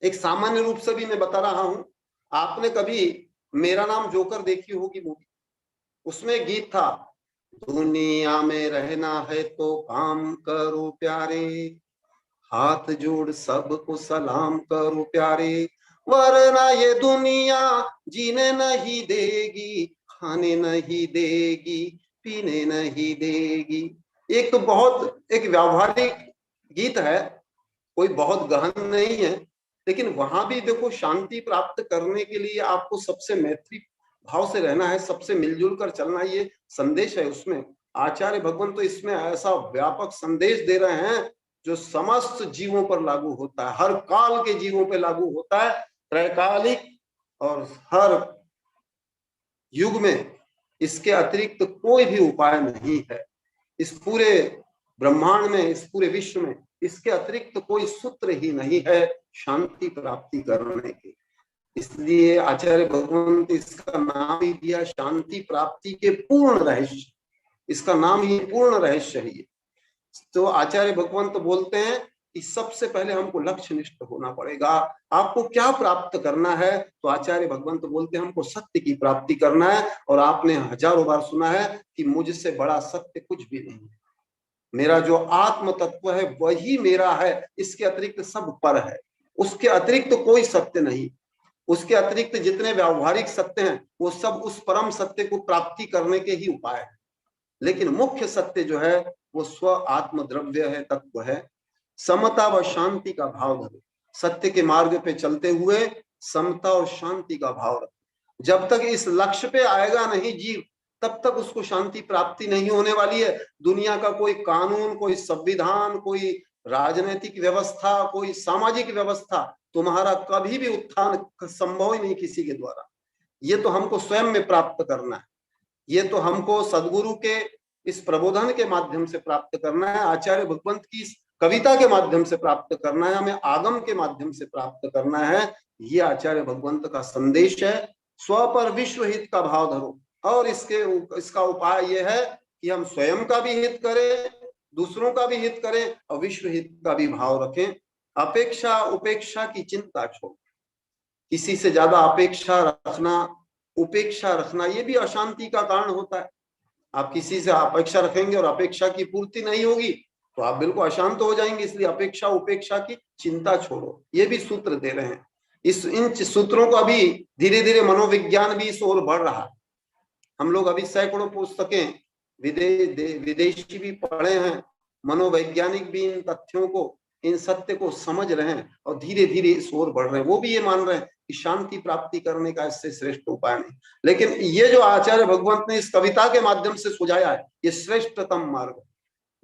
एक सामान्य रूप से भी मैं बता रहा हूं, आपने कभी मेरा नाम जोकर देखी होगी मूवी, उसमें गीत था, दुनिया में रहना है तो काम करो प्यारे, हाथ जोड़ सबको सलाम करो प्यारे, वरना ये दुनिया जीने नहीं देगी, खाने नहीं देगी, पीने नहीं देगी। एक तो बहुत एक व्यावहारिक गीत है, कोई बहुत गहन नहीं है, लेकिन वहां भी देखो शांति प्राप्त करने के लिए आपको सबसे मैत्री भाव से रहना है, सबसे मिलजुल कर चलना, ये संदेश है उसमें। आचार्य भगवान तो इसमें ऐसा व्यापक संदेश दे रहे हैं जो समस्त जीवों पर लागू होता है, हर काल के जीवों पर लागू होता है, त्रैकालिक और हर युग में इसके अतिरिक्त कोई भी उपाय नहीं है। इस पूरे ब्रह्मांड में, इस पूरे विश्व में इसके अतिरिक्त कोई सूत्र ही नहीं है शांति प्राप्ति करने के। इसलिए आचार्य भगवंत इसका नाम ही दिया शांति प्राप्ति के पूर्ण रहस्य। इसका नाम ही पूर्ण रहस्य है। तो आचार्य भगवंत बोलते हैं कि सबसे पहले हमको लक्ष्य निष्ठ होना पड़ेगा। आपको क्या प्राप्त करना है? तो आचार्य भगवंत बोलते हैं हमको सत्य की प्राप्ति करना है। और आपने हजारों बार सुना है कि मुझसे बड़ा सत्य कुछ भी नहीं है। मेरा जो आत्म तत्व है वही मेरा है, इसके अतिरिक्त सब पर है। उसके अतिरिक्त कोई सत्य नहीं। उसके अतिरिक्त जितने व्यावहारिक सत्य हैं वो सब उस परम सत्य को प्राप्ति करने के ही उपाय है। लेकिन मुख्य सत्य जो है वो स्व आत्म द्रव्य है, तत्व है। समता व शांति का भाव धरो। सत्य के मार्ग पे चलते हुए समता और शांति का भाव रखो। जब तक इस लक्ष्य पे आएगा नहीं जीव, तब तक उसको शांति प्राप्ति नहीं होने वाली है। दुनिया का कोई कानून, कोई संविधान, कोई राजनीतिक व्यवस्था, कोई सामाजिक व्यवस्था तुम्हारा कभी भी उत्थान संभव ही नहीं किसी के द्वारा। ये तो हमको स्वयं में प्राप्त करना है। ये तो हमको सदगुरु के इस प्रबोधन के माध्यम से प्राप्त करना है, आचार्य भगवंत की इस कविता के माध्यम से प्राप्त करना है, हमें आगम के माध्यम से प्राप्त करना है। ये आचार्य भगवंत का संदेश है। स्व पर विश्व हित का भाव धरो। और इसका उपाय यह है कि हम स्वयं का भी हित करें, दूसरों का भी हित करें और विश्व हित का भी भाव रखें। अपेक्षा उपेक्षा की चिंता छोड़। किसी से ज्यादा अपेक्षा रखना, उपेक्षा रखना, ये भी अशांति का कारण होता है। आप किसी से अपेक्षा रखेंगे और अपेक्षा की पूर्ति नहीं होगी तो आप बिल्कुल अशांत हो जाएंगे। इसलिए अपेक्षा उपेक्षा की चिंता छोड़ो, ये भी सूत्र दे रहे हैं। इन सूत्रों को अभी धीरे धीरे मनोविज्ञान भी इस ओर बढ़ रहा है। हम लोग अभी सैकड़ों पुस्तकें विदेशी भी पढ़े हैं, मनोवैज्ञानिक भी इन तथ्यों को, इन सत्य को समझ रहे हैं और धीरे धीरे इस ओर बढ़ रहे हैं। वो भी ये मान रहे हैं कि शांति प्राप्ति करने का इससे श्रेष्ठ उपाय नहीं। लेकिन ये जो आचार्य भगवंत ने इस कविता के माध्यम से सुझाया है, ये श्रेष्ठतम मार्ग।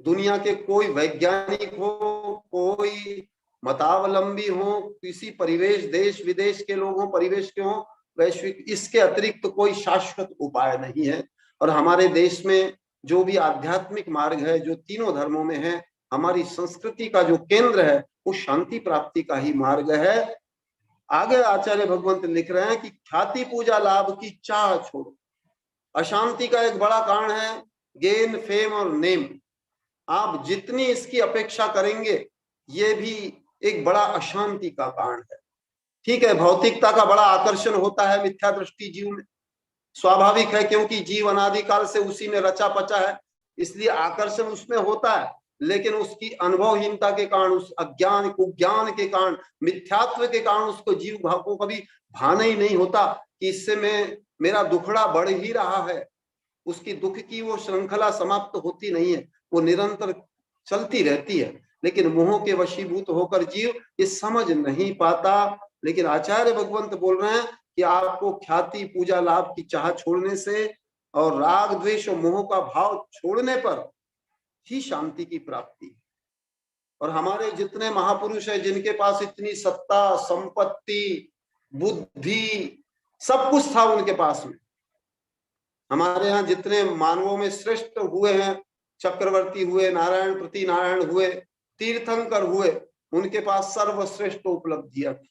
दुनिया के कोई वैज्ञानिक हो, कोई मतावलंबी हो, किसी परिवेश, देश विदेश के लोग हो, परिवेश के हो, वैश्विक, इसके अतिरिक्त कोई शाश्वत उपाय नहीं है। और हमारे देश में जो भी आध्यात्मिक मार्ग है, जो तीनों धर्मों में है, हमारी संस्कृति का जो केंद्र है वो शांति प्राप्ति का ही मार्ग है। आगे आचार्य भगवंत लिख रहे हैं कि ख्याति पूजा लाभ की चाह छोड़ो। अशांति का एक बड़ा कारण है गेन, फेम और नेम। आप जितनी इसकी अपेक्षा करेंगे ये भी एक बड़ा अशांति का कारण है। ठीक है, भौतिकता का बड़ा आकर्षण होता है मिथ्या दृष्टि जीव में, स्वाभाविक है, क्योंकि जीव अनादिकाल से उसी में रचा पचा है, इसलिए आकर्षण उसमें होता है। लेकिन उसकी अनुभवहीनता के कारण, उस अज्ञान कुज्ञान के कारण, मिथ्यात्व के कारण उसको जीव भाव को कभी भान ही नहीं होता कि इससे मेरा दुखड़ा बढ़ ही रहा है। उसकी दुख की वो श्रृंखला समाप्त होती नहीं है, वो निरंतर चलती रहती है। लेकिन मोह के वशीभूत होकर जीव ये समझ नहीं पाता। लेकिन आचार्य भगवंत बोल रहे हैं कि आपको ख्याति पूजा लाभ की चाह छोड़ने से और राग द्वेष और मोह का भाव छोड़ने पर ही शांति की प्राप्ति। और हमारे जितने महापुरुष हैं जिनके पास इतनी सत्ता, संपत्ति, बुद्धि, सब कुछ था उनके पास में, हमारे यहाँ जितने मानवों में श्रेष्ठ हुए हैं, चक्रवर्ती हुए, नारायण प्रति नारायण हुए, तीर्थंकर हुए, उनके पास सर्वश्रेष्ठ उपलब्धियां थी।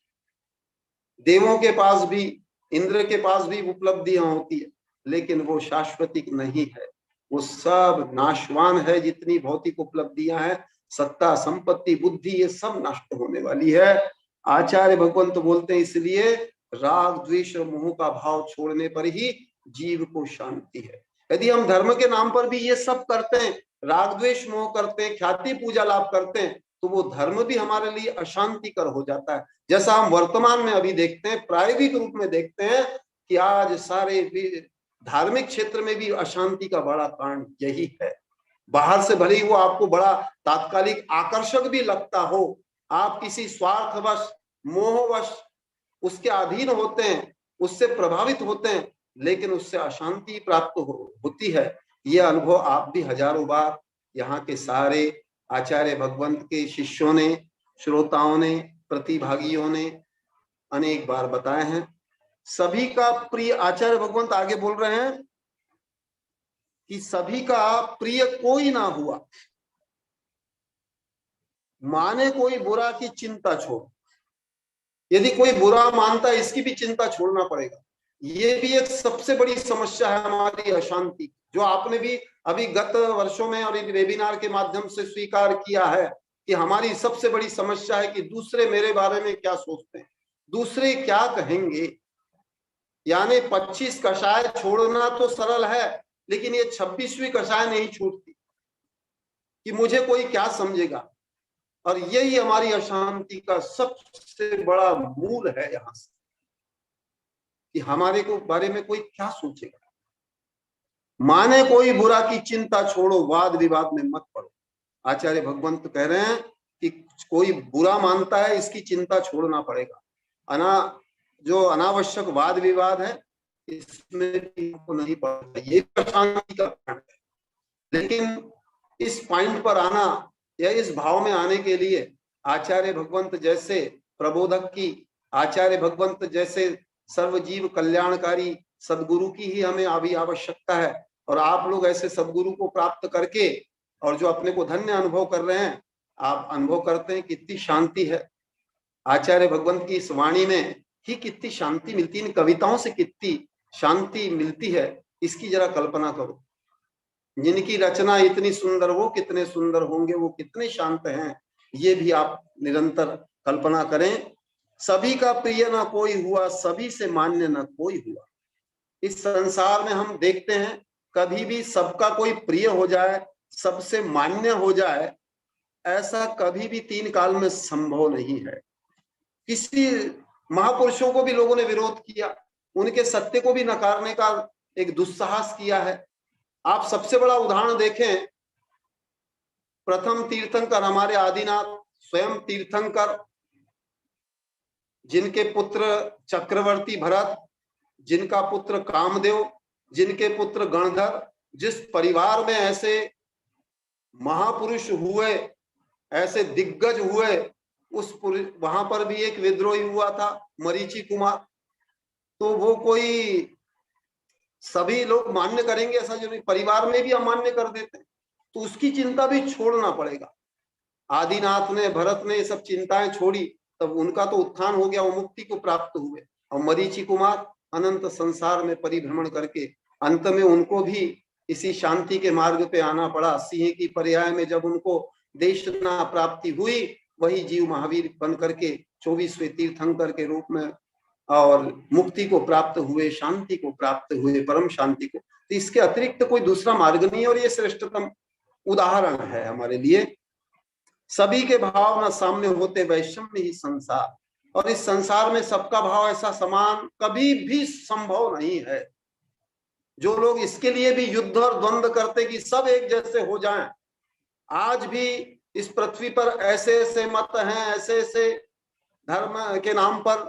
देवों के पास भी, इंद्र के पास भी उपलब्धियां होती है, लेकिन वो शाश्वतिक नहीं है, वो सब नाशवान है। जितनी भौतिक उपलब्धियां हैं, सत्ता, संपत्ति, बुद्धि, ये सब नष्ट होने वाली है। आचार्य भगवंत बोलते हैं इसलिए राग द्वेष और मोह का भाव छोड़ने पर ही जीव को शांति है। यदि हम धर्म के नाम पर भी ये सब करते हैं, राग द्वेष मोह करते हैं, ख्याति पूजा लाभ करते हैं, तो वो धर्म भी हमारे लिए अशांतिकर हो जाता है। जैसा हम वर्तमान में अभी देखते हैं, प्रायोगिक रूप में देखते हैं कि आज सारे धार्मिक क्षेत्र में भी अशांति का बड़ा कारण यही है। बाहर से भले ही वो आपको बड़ा तात्कालिक आकर्षक भी लगता हो, आप किसी स्वार्थवश, मोहवश उसके अधीन होते हैं, उससे प्रभावित होते हैं, लेकिन उससे अशांति प्राप्त होती है। यह अनुभव आप भी हजारों बार यहाँ के सारे आचार्य भगवंत के शिष्यों ने, श्रोताओं ने, प्रतिभागियों ने अनेक बार बताए हैं। सभी का प्रिय आचार्य भगवंत आगे बोल रहे हैं कि सभी का प्रिय कोई ना हुआ, माने कोई बुरा की चिंता छोड़। यदि कोई बुरा मानता है इसकी भी चिंता छोड़ना पड़ेगा। ये भी एक सबसे बड़ी समस्या है हमारी अशांति, जो आपने भी अभी गत वर्षों में और वेबिनार के माध्यम से स्वीकार किया है कि हमारी सबसे बड़ी समस्या है कि दूसरे मेरे बारे में क्या सोचते हैं, दूसरे क्या कहेंगे। यानी 25 कषाय छोड़ना तो सरल है, लेकिन ये 26वीं कषाय नहीं छूटती कि मुझे कोई क्या समझेगा। और यही हमारी अशांति का सबसे बड़ा मूल है यहां से, कि हमारे को बारे में कोई क्या सोचेगा। माने कोई बुरा की चिंता छोड़ो, वाद विवाद में मत पड़ो। आचार्य भगवंत कह रहे हैं कि कोई बुरा मानता है इसकी चिंता छोड़ना पड़ेगा। जो अनावश्यक वाद विवाद है इसमें भी नहीं पड़ता, ये अशांति का कारण है। लेकिन इस पॉइंट पर आना या इस भाव में आने के लिए आचार्य भगवंत जैसे प्रबोधक की, आचार्य भगवंत जैसे सर्वजीव कल्याणकारी सदगुरु की ही हमें अभी आवश्यकता है। और आप लोग ऐसे सदगुरु को प्राप्त करके और जो अपने को धन्य अनुभव कर रहे हैं, आप अनुभव करते हैं कितनी शांति है। आचार्य भगवंत की इस वाणी में ही कितनी शांति मिलती है, इन कविताओं से कितनी शांति मिलती है, इसकी जरा कल्पना करो। जिनकी रचना इतनी सुंदर, वो कितने सुंदर होंगे, वो कितने शांत हैं, ये भी आप निरंतर कल्पना करें। सभी का प्रिय ना कोई हुआ, सभी से मान्य ना कोई हुआ। इस संसार में हम देखते हैं कभी भी सबका कोई प्रिय हो जाए, सबसे मान्य हो जाए, ऐसा कभी भी तीन काल में संभव नहीं है। किसी महापुरुषों को भी लोगों ने विरोध किया, उनके सत्य को भी नकारने का एक दुस्साहस किया है। आप सबसे बड़ा उदाहरण देखें, प्रथम तीर्थंकर हमारे आदिनाथ स्वयं तीर्थंकर, जिनके पुत्र चक्रवर्ती भरत, जिनका पुत्र कामदेव, जिनके पुत्र गणधर, जिस परिवार में ऐसे महापुरुष हुए, ऐसे दिग्गज हुए, वहां पर भी एक विद्रोही हुआ था, मरीचि कुमार। तो वो कोई सभी लोग मान्य करेंगे ऐसा जो नहीं, परिवार में भी अमान्य कर देते, तो उसकी चिंता भी छोड़ना पड़ेगा। आदिनाथ ने, भरत ने ये सब चिंताएं छोड़ी, तब उनका तो उत्थान हो गया, वो मुक्ति को प्राप्त हुए। और मरीचि कुमार अनंत संसार में परिभ्रमण करके अंत में उनको भी इसी शांति के मार्ग पे आना पड़ा। सिंह की पर्याय में जब उनको देशना प्राप्ति हुई, वही जीव महावीर बन करके 24वें तीर्थंकर के रूप में और मुक्ति को प्राप्त हुए, शांति को प्राप्त हुए, परम शांति को। तो इसके अतिरिक्त कोई दूसरा मार्ग नहीं है, और ये श्रेष्ठतम उदाहरण है हमारे लिए। सभी के भाव न साम्य होते, वैषम्य ही संसार। और इस संसार में सबका भाव ऐसा समान कभी भी संभव नहीं है। जो लोग इसके लिए भी युद्ध और द्वंद्व करते कि सब एक जैसे हो जाएं, आज भी इस पृथ्वी पर ऐसे ऐसे मत हैं, ऐसे ऐसे धर्म के नाम पर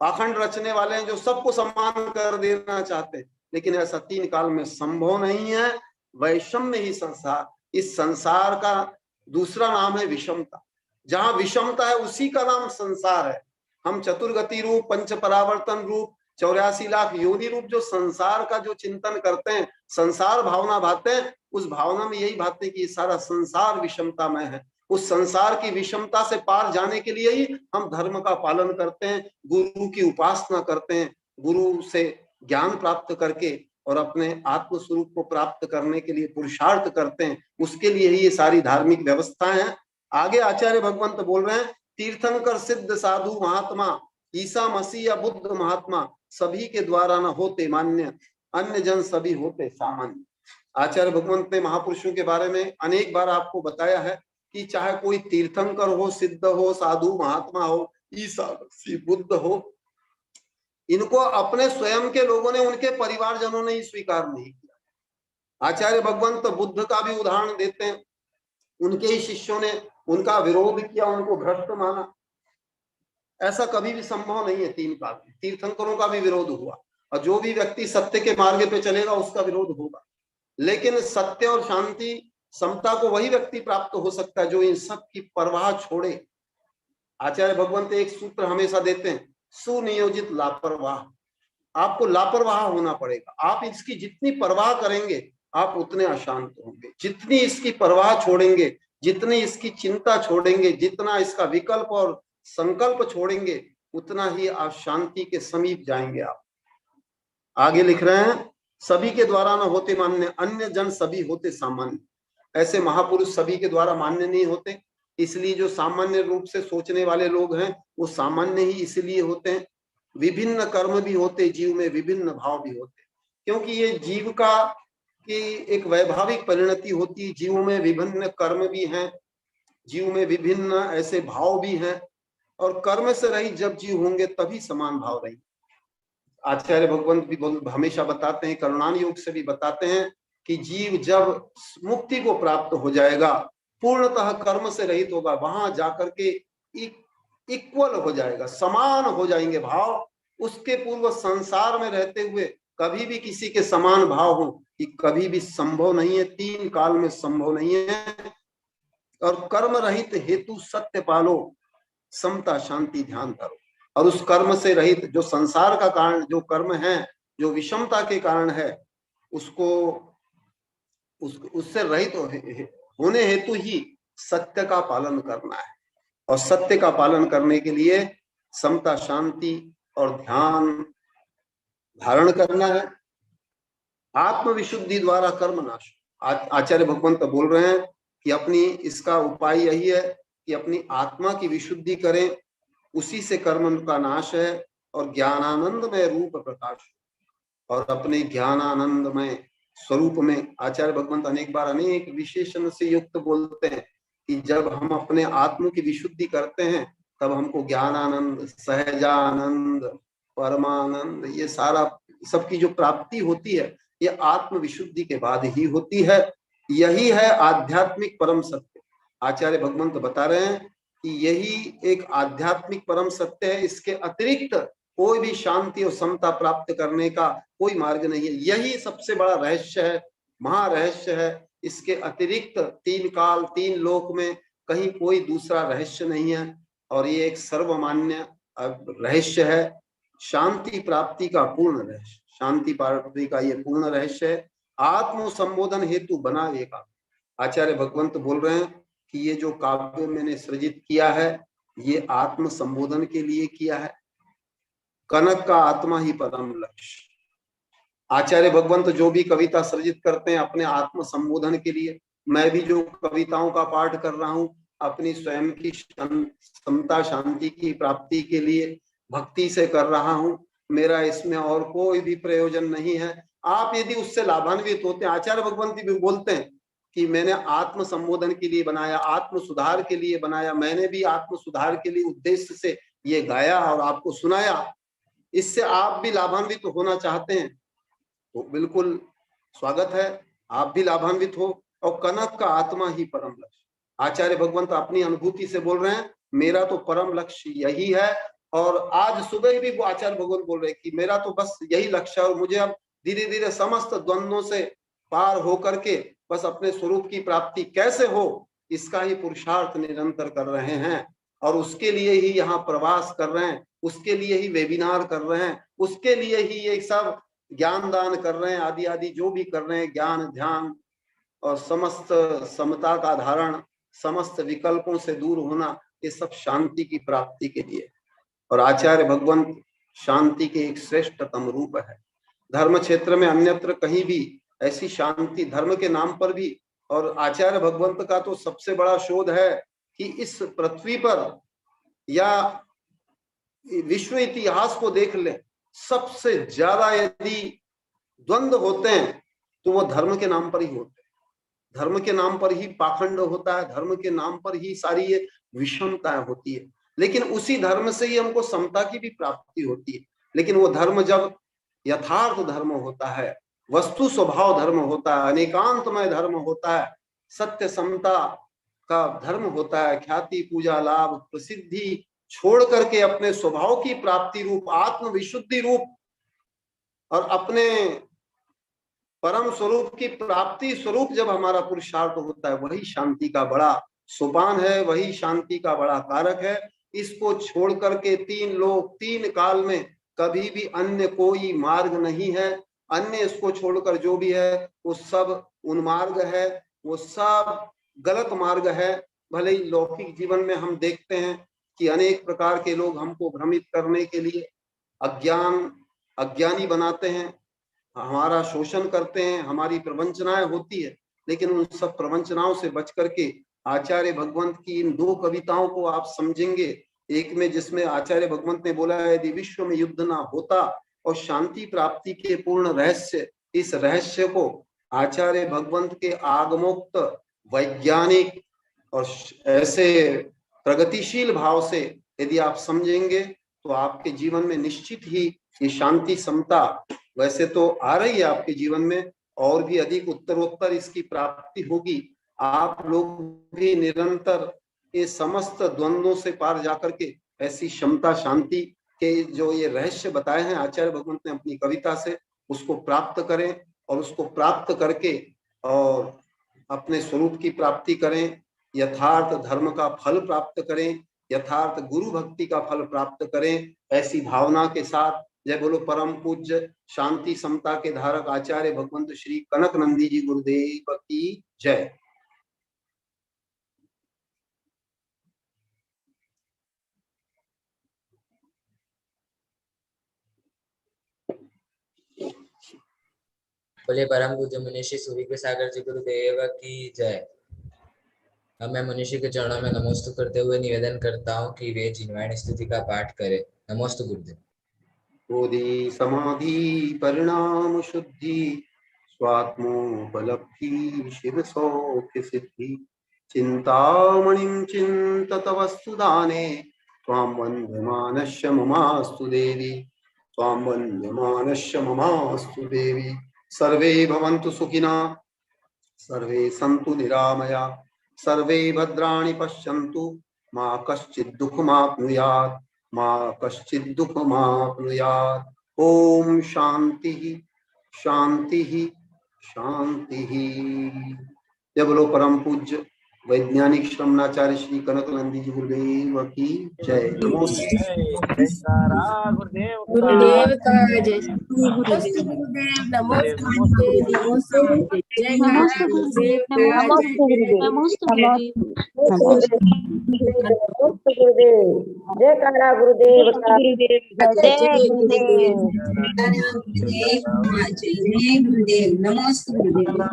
पाखंड रचने वाले हैं जो सबको सम्मान कर देना चाहते हैं, लेकिन ऐसा तीन काल में संभव नहीं है। वैषम्य ही संसार। इस संसार का दूसरा नाम है विषमता। जहां विषमता है उसी का नाम संसार है। हम चतुर्गति रूप, पंच परावर्तन रूप, 84 लाख योनि रूप जो संसार का जो चिंतन करते हैं, संसार भावना भाते हैं, उस भावना में यही भाते हैं कि सारा संसार विषमतामय है। उस संसार की विषमता से पार जाने के लिए ही हम धर्म का पालन करते हैं, गुरु की उपासना करते हैं, गुरु से ज्ञान प्राप्त करके और अपने आत्म स्वरूप को प्राप्त करने के लिए पुरुषार्थ करते हैं। उसके लिए ही ये सारी धार्मिक व्यवस्थाएं हैं। आगे आचार्य भगवंत बोल रहे हैं, तीर्थंकर सिद्ध साधु महात्मा, ईसा मसीह या बुद्ध महात्मा, सभी के द्वारा न होते मान्य, अन्य जन सभी होते सामान्य। आचार्य भगवंत ने महापुरुषों के बारे में अनेक बार आपको बताया है कि चाहे कोई तीर्थंकर हो, सिद्ध हो, साधु महात्मा हो, ईसा मसीह, बुद्ध हो, इनको अपने स्वयं के लोगों ने, उनके परिवारजनों ने ही स्वीकार नहीं किया। आचार्य भगवंत बुद्ध का भी उदाहरण देते हैं, उनके ही शिष्यों ने उनका विरोध किया, उनको भ्रष्ट माना। ऐसा कभी भी संभव नहीं है तीन काल में। तीर्थंकरों का भी विरोध हुआ, और जो भी व्यक्ति सत्य के मार्ग पे चलेगा उसका विरोध होगा। लेकिन सत्य और शांति, समता को वही व्यक्ति प्राप्त हो सकता है जो इन सब की परवाह छोड़े। आचार्य भगवंत एक सूत्र हमेशा देते हैं, सुनियोजित लापरवाह। आपको लापरवाह होना पड़ेगा। आप इसकी जितनी परवाह करेंगे आप उतने अशांत होंगे। जितनी इसकी परवाह छोड़ेंगे, जितनी इसकी चिंता छोड़ेंगे, जितना इसका विकल्प और संकल्प छोड़ेंगे, उतना ही आप शांति के समीप जाएंगे। आप आगे लिख रहे हैं, सभी के द्वारा न होते मान्य, अन्य जन सभी होते सामान्य। ऐसे महापुरुष सभी के द्वारा मान्य नहीं होते, इसलिए जो सामान्य रूप से सोचने वाले लोग हैं वो सामान्य ही इसलिए होते हैं। विभिन्न कर्म भी होते, जीव में विभिन्न भाव भी होते, क्योंकि ये जीव का की एक वैभाविक परिणति होती है। जीव में विभिन्न कर्म भी हैं, जीव में विभिन्न ऐसे भाव भी हैं, और कर्म से रहित जब जीव होंगे तभी समान भाव रहेंगे। आचार्य भगवंत भी हमेशा बताते हैं, करुणान योग से भी बताते हैं कि जीव जब मुक्ति को प्राप्त हो जाएगा, पूर्णतः कर्म से रहित होगा, वहां जाकर के इक्वल हो जाएगा, समान हो जाएंगे भाव। उसके पूर्व संसार में रहते हुए कभी भी किसी के समान भाव हो, कि कभी भी संभव नहीं है, तीन काल में संभव नहीं है। और कर्म रहित हेतु सत्य पालो, समता शांति ध्यान धरो। और उस कर्म से रहित जो संसार का कारण, जो कर्म है, जो विषमता के कारण है, उससे रहित होने हेतु ही सत्य का पालन करना है। और सत्य का पालन करने के लिए समता शांति और ध्यान धारण करना है। आत्मविशुद्धि द्वारा कर्म नाश। आचार्य भगवंत बोल रहे हैं कि अपनी इसका उपाय यही है कि अपनी आत्मा की विशुद्धि करें, उसी से कर्म का नाश है। और ज्ञानानंदमय रूप प्रकाश, और अपने ज्ञानानंदमय स्वरूप में आचार्य भगवंत अनेक बार अनेक विशेषण से युक्त बोलते हैं कि जब हम अपने आत्म की विशुद्धि करते हैं तब हमको ज्ञानानंद, सहजानंद, परमानंद, ये सारा सबकी जो प्राप्ति होती है ये आत्म विशुद्धि के बाद ही होती है। यही है आध्यात्मिक परम सत्य। आचार्य भगवंत बता रहे हैं कि यही एक आध्यात्मिक परम सत्य है, इसके अतिरिक्त कोई भी शांति और समता प्राप्त करने का कोई मार्ग नहीं है। यही सबसे बड़ा रहस्य है, महारहस्य है। इसके अतिरिक्त तीन काल तीन लोक में कहीं कोई दूसरा रहस्य नहीं है, और ये एक सर्वमान्य रहस्य है। शांति प्राप्ति का पूर्ण रहस्य, शांति प्राप्ति का ये पूर्ण रहस्य है। आत्म संबोधन हेतु बना एक आचार्य भगवंत बोल रहे हैं कि ये जो काव्य मैंने सृजित किया है ये आत्म संबोधन के लिए किया है। कनक का आत्मा ही परम लक्ष्य। आचार्य भगवंत जो भी कविता सृजित करते हैं अपने आत्म संबोधन के लिए, मैं भी जो कविताओं का पाठ कर रहा हूं अपनी स्वयं की समता शांति की प्राप्ति के लिए भक्ति से कर रहा हूं। मेरा इसमें और कोई भी प्रयोजन नहीं है। आप यदि उससे लाभान्वित होते हैं, आचार्य भगवंत भी बोलते हैं कि मैंने आत्म संबोधन के लिए बनाया, आत्म सुधार के लिए बनाया, मैंने भी आत्म सुधार के लिए उद्देश्य से ये गाया और आपको सुनाया। इससे आप भी लाभान्वित होना चाहते हैं तो बिल्कुल स्वागत है, आप भी लाभान्वित हो। और कनक का आत्मा ही परम लक्ष्य। आचार्य भगवंत अपनी अनुभूति से बोल रहे हैं मेरा तो परम लक्ष्य यही है। और आज सुबह भी वो आचार्य भगवंत बोल रहे हैं कि मेरा तो बस यही लक्ष्य है, और मुझे अब धीरे धीरे समस्त द्वंद्वों से पार होकर के बस अपने स्वरूप की प्राप्ति कैसे हो इसका ही पुरुषार्थ निरंतर कर रहे हैं। और उसके लिए ही यहाँ प्रवास कर रहे हैं, उसके लिए ही वेबिनार कर रहे हैं, उसके लिए ही ये सब ज्ञान दान कर रहे हैं, आदि आदि जो भी कर रहे हैं, ज्ञान ध्यान और समस्त समता का धारण, समस्त विकल्पों से दूर होना, ये सब शांति की प्राप्ति के लिए। और आचार्य भगवंत शांति के एक श्रेष्ठतम रूप है। धर्म क्षेत्र में अन्यत्र कहीं भी ऐसी शांति धर्म के नाम पर भी, और आचार्य भगवंत का तो सबसे बड़ा शोध है कि इस पृथ्वी पर या विश्व इतिहास को देख ले, सबसे ज्यादा यदि द्वंद्व होते हैं तो वो धर्म के नाम पर ही होते हैं। धर्म के नाम पर ही पाखंड होता है, धर्म के नाम पर ही सारी ये विषमताएं होती है। लेकिन उसी धर्म से ही हमको समता की भी प्राप्ति होती है। लेकिन वो धर्म जब यथार्थ धर्म होता है, वस्तु स्वभाव धर्म होता है, अनेकांतमय धर्म होता है, सत्य समता का धर्म होता है, ख्याति पूजा लाभ प्रसिद्धि छोड़ करके अपने स्वभाव की प्राप्ति रूप, आत्म विशुद्धि रूप और अपने परम स्वरूप की प्राप्ति स्वरूप जब हमारा पुरुषार्थ होता है, वही शांति का बड़ा सोपान है, वही शांति का बड़ा कारक है। इसको छोड़ करके तीन लोक तीन काल में कभी भी अन्य कोई मार्ग नहीं है। अन्य इसको छोड़कर जो भी है वो सब उन्मार्ग है, वो सब गलत मार्ग है। भले ही लौकिक जीवन में हम देखते हैं कि अनेक प्रकार के लोग हमको भ्रमित करने के लिए अज्ञानी बनाते हैं, हमारा शोषण करते हैं, हमारी प्रवंचनाएं होती है, लेकिन उन सब प्रवंचनाओं से बच करके आचार्य भगवंत की इन 2 कविताओं को आप समझेंगे। एक में जिसमें आचार्य भगवंत ने बोला है यदि विश्व में युद्ध ना होता, और शांति प्राप्ति के पूर्ण रहस्य, इस रहस्य को आचार्य भगवंत के आगमोक्त वैज्ञानिक और ऐसे प्रगतिशील भाव से यदि आप समझेंगे तो आपके जीवन में निश्चित ही ये शांति समता वैसे तो आ रही है आपके जीवन में, और भी अधिक उत्तरोत्तर इसकी प्राप्ति होगी। आप लोग भी निरंतर ये समस्त द्वंद्वों से पार जाकर के ऐसी क्षमता शांति के जो ये रहस्य बताए हैं आचार्य भगवंत ने अपनी कविता से, उसको प्राप्त करें, और उसको प्राप्त करके और अपने स्वरूप की प्राप्ति करें, यथार्थ धर्म का फल प्राप्त करें, यथार्थ गुरु भक्ति का फल प्राप्त करें। ऐसी भावना के साथ जय बोलो परम पूज्य शांति समता के धारक आचार्य भगवंत श्री कनक नंदी जी गुरुदेव की जय। बोले परम पूज्य मुनिषि सुविज्ञ सागर जी गुरुदेव की जय। अब मैं मुनिषि के चरणों में नमोस्तु करते हुए निवेदन करता हूँ कि वे जिन्वाणी स्तुति का पाठ करें। नमोस्तु गुरुदेव। बोधि समाधि परिणाम शुद्धि स्वात्मोपलब्धि शिव सौख्य सिद्धि चिंतामणिं चिंतत वस्तुदाने त्वां वन्द्यमानस्य ममास्तु देवी, त्वां वन्द्यमानस्य ममास्तु देवी। सर्वे भवन्तु सुखिनः, सर्वे सन्तु निरामया, सर्वे भद्राणि पश्यन्तु, मा कश्चित् दुःखमाप्नुयात्, मा कश्चित् दुःखमाप्नुयात्। ओम शांति शांति शांति। जय बोलो परम पूज्य वैज्ञानिक श्रमणाचार्य श्री कनक नंदी जी गुरुदेव की जय। गुरुदेव का जय। नमस्ते गुरुदेव, नमस्ते जय गुरुदेव जय काला गुरुदेव का जय गुरुदेव। नमस्ते गुरुदेव।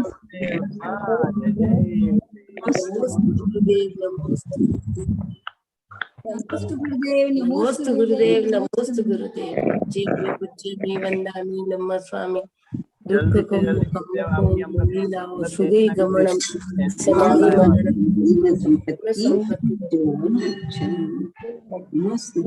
नमोस्तु गुरुदेव, नमोस्तु गुरुदेव। जीवे पूज्य वंदामि नमः स्वामी। दुःख को लीलाओ सुगे गमनम समाधि नमस्ते।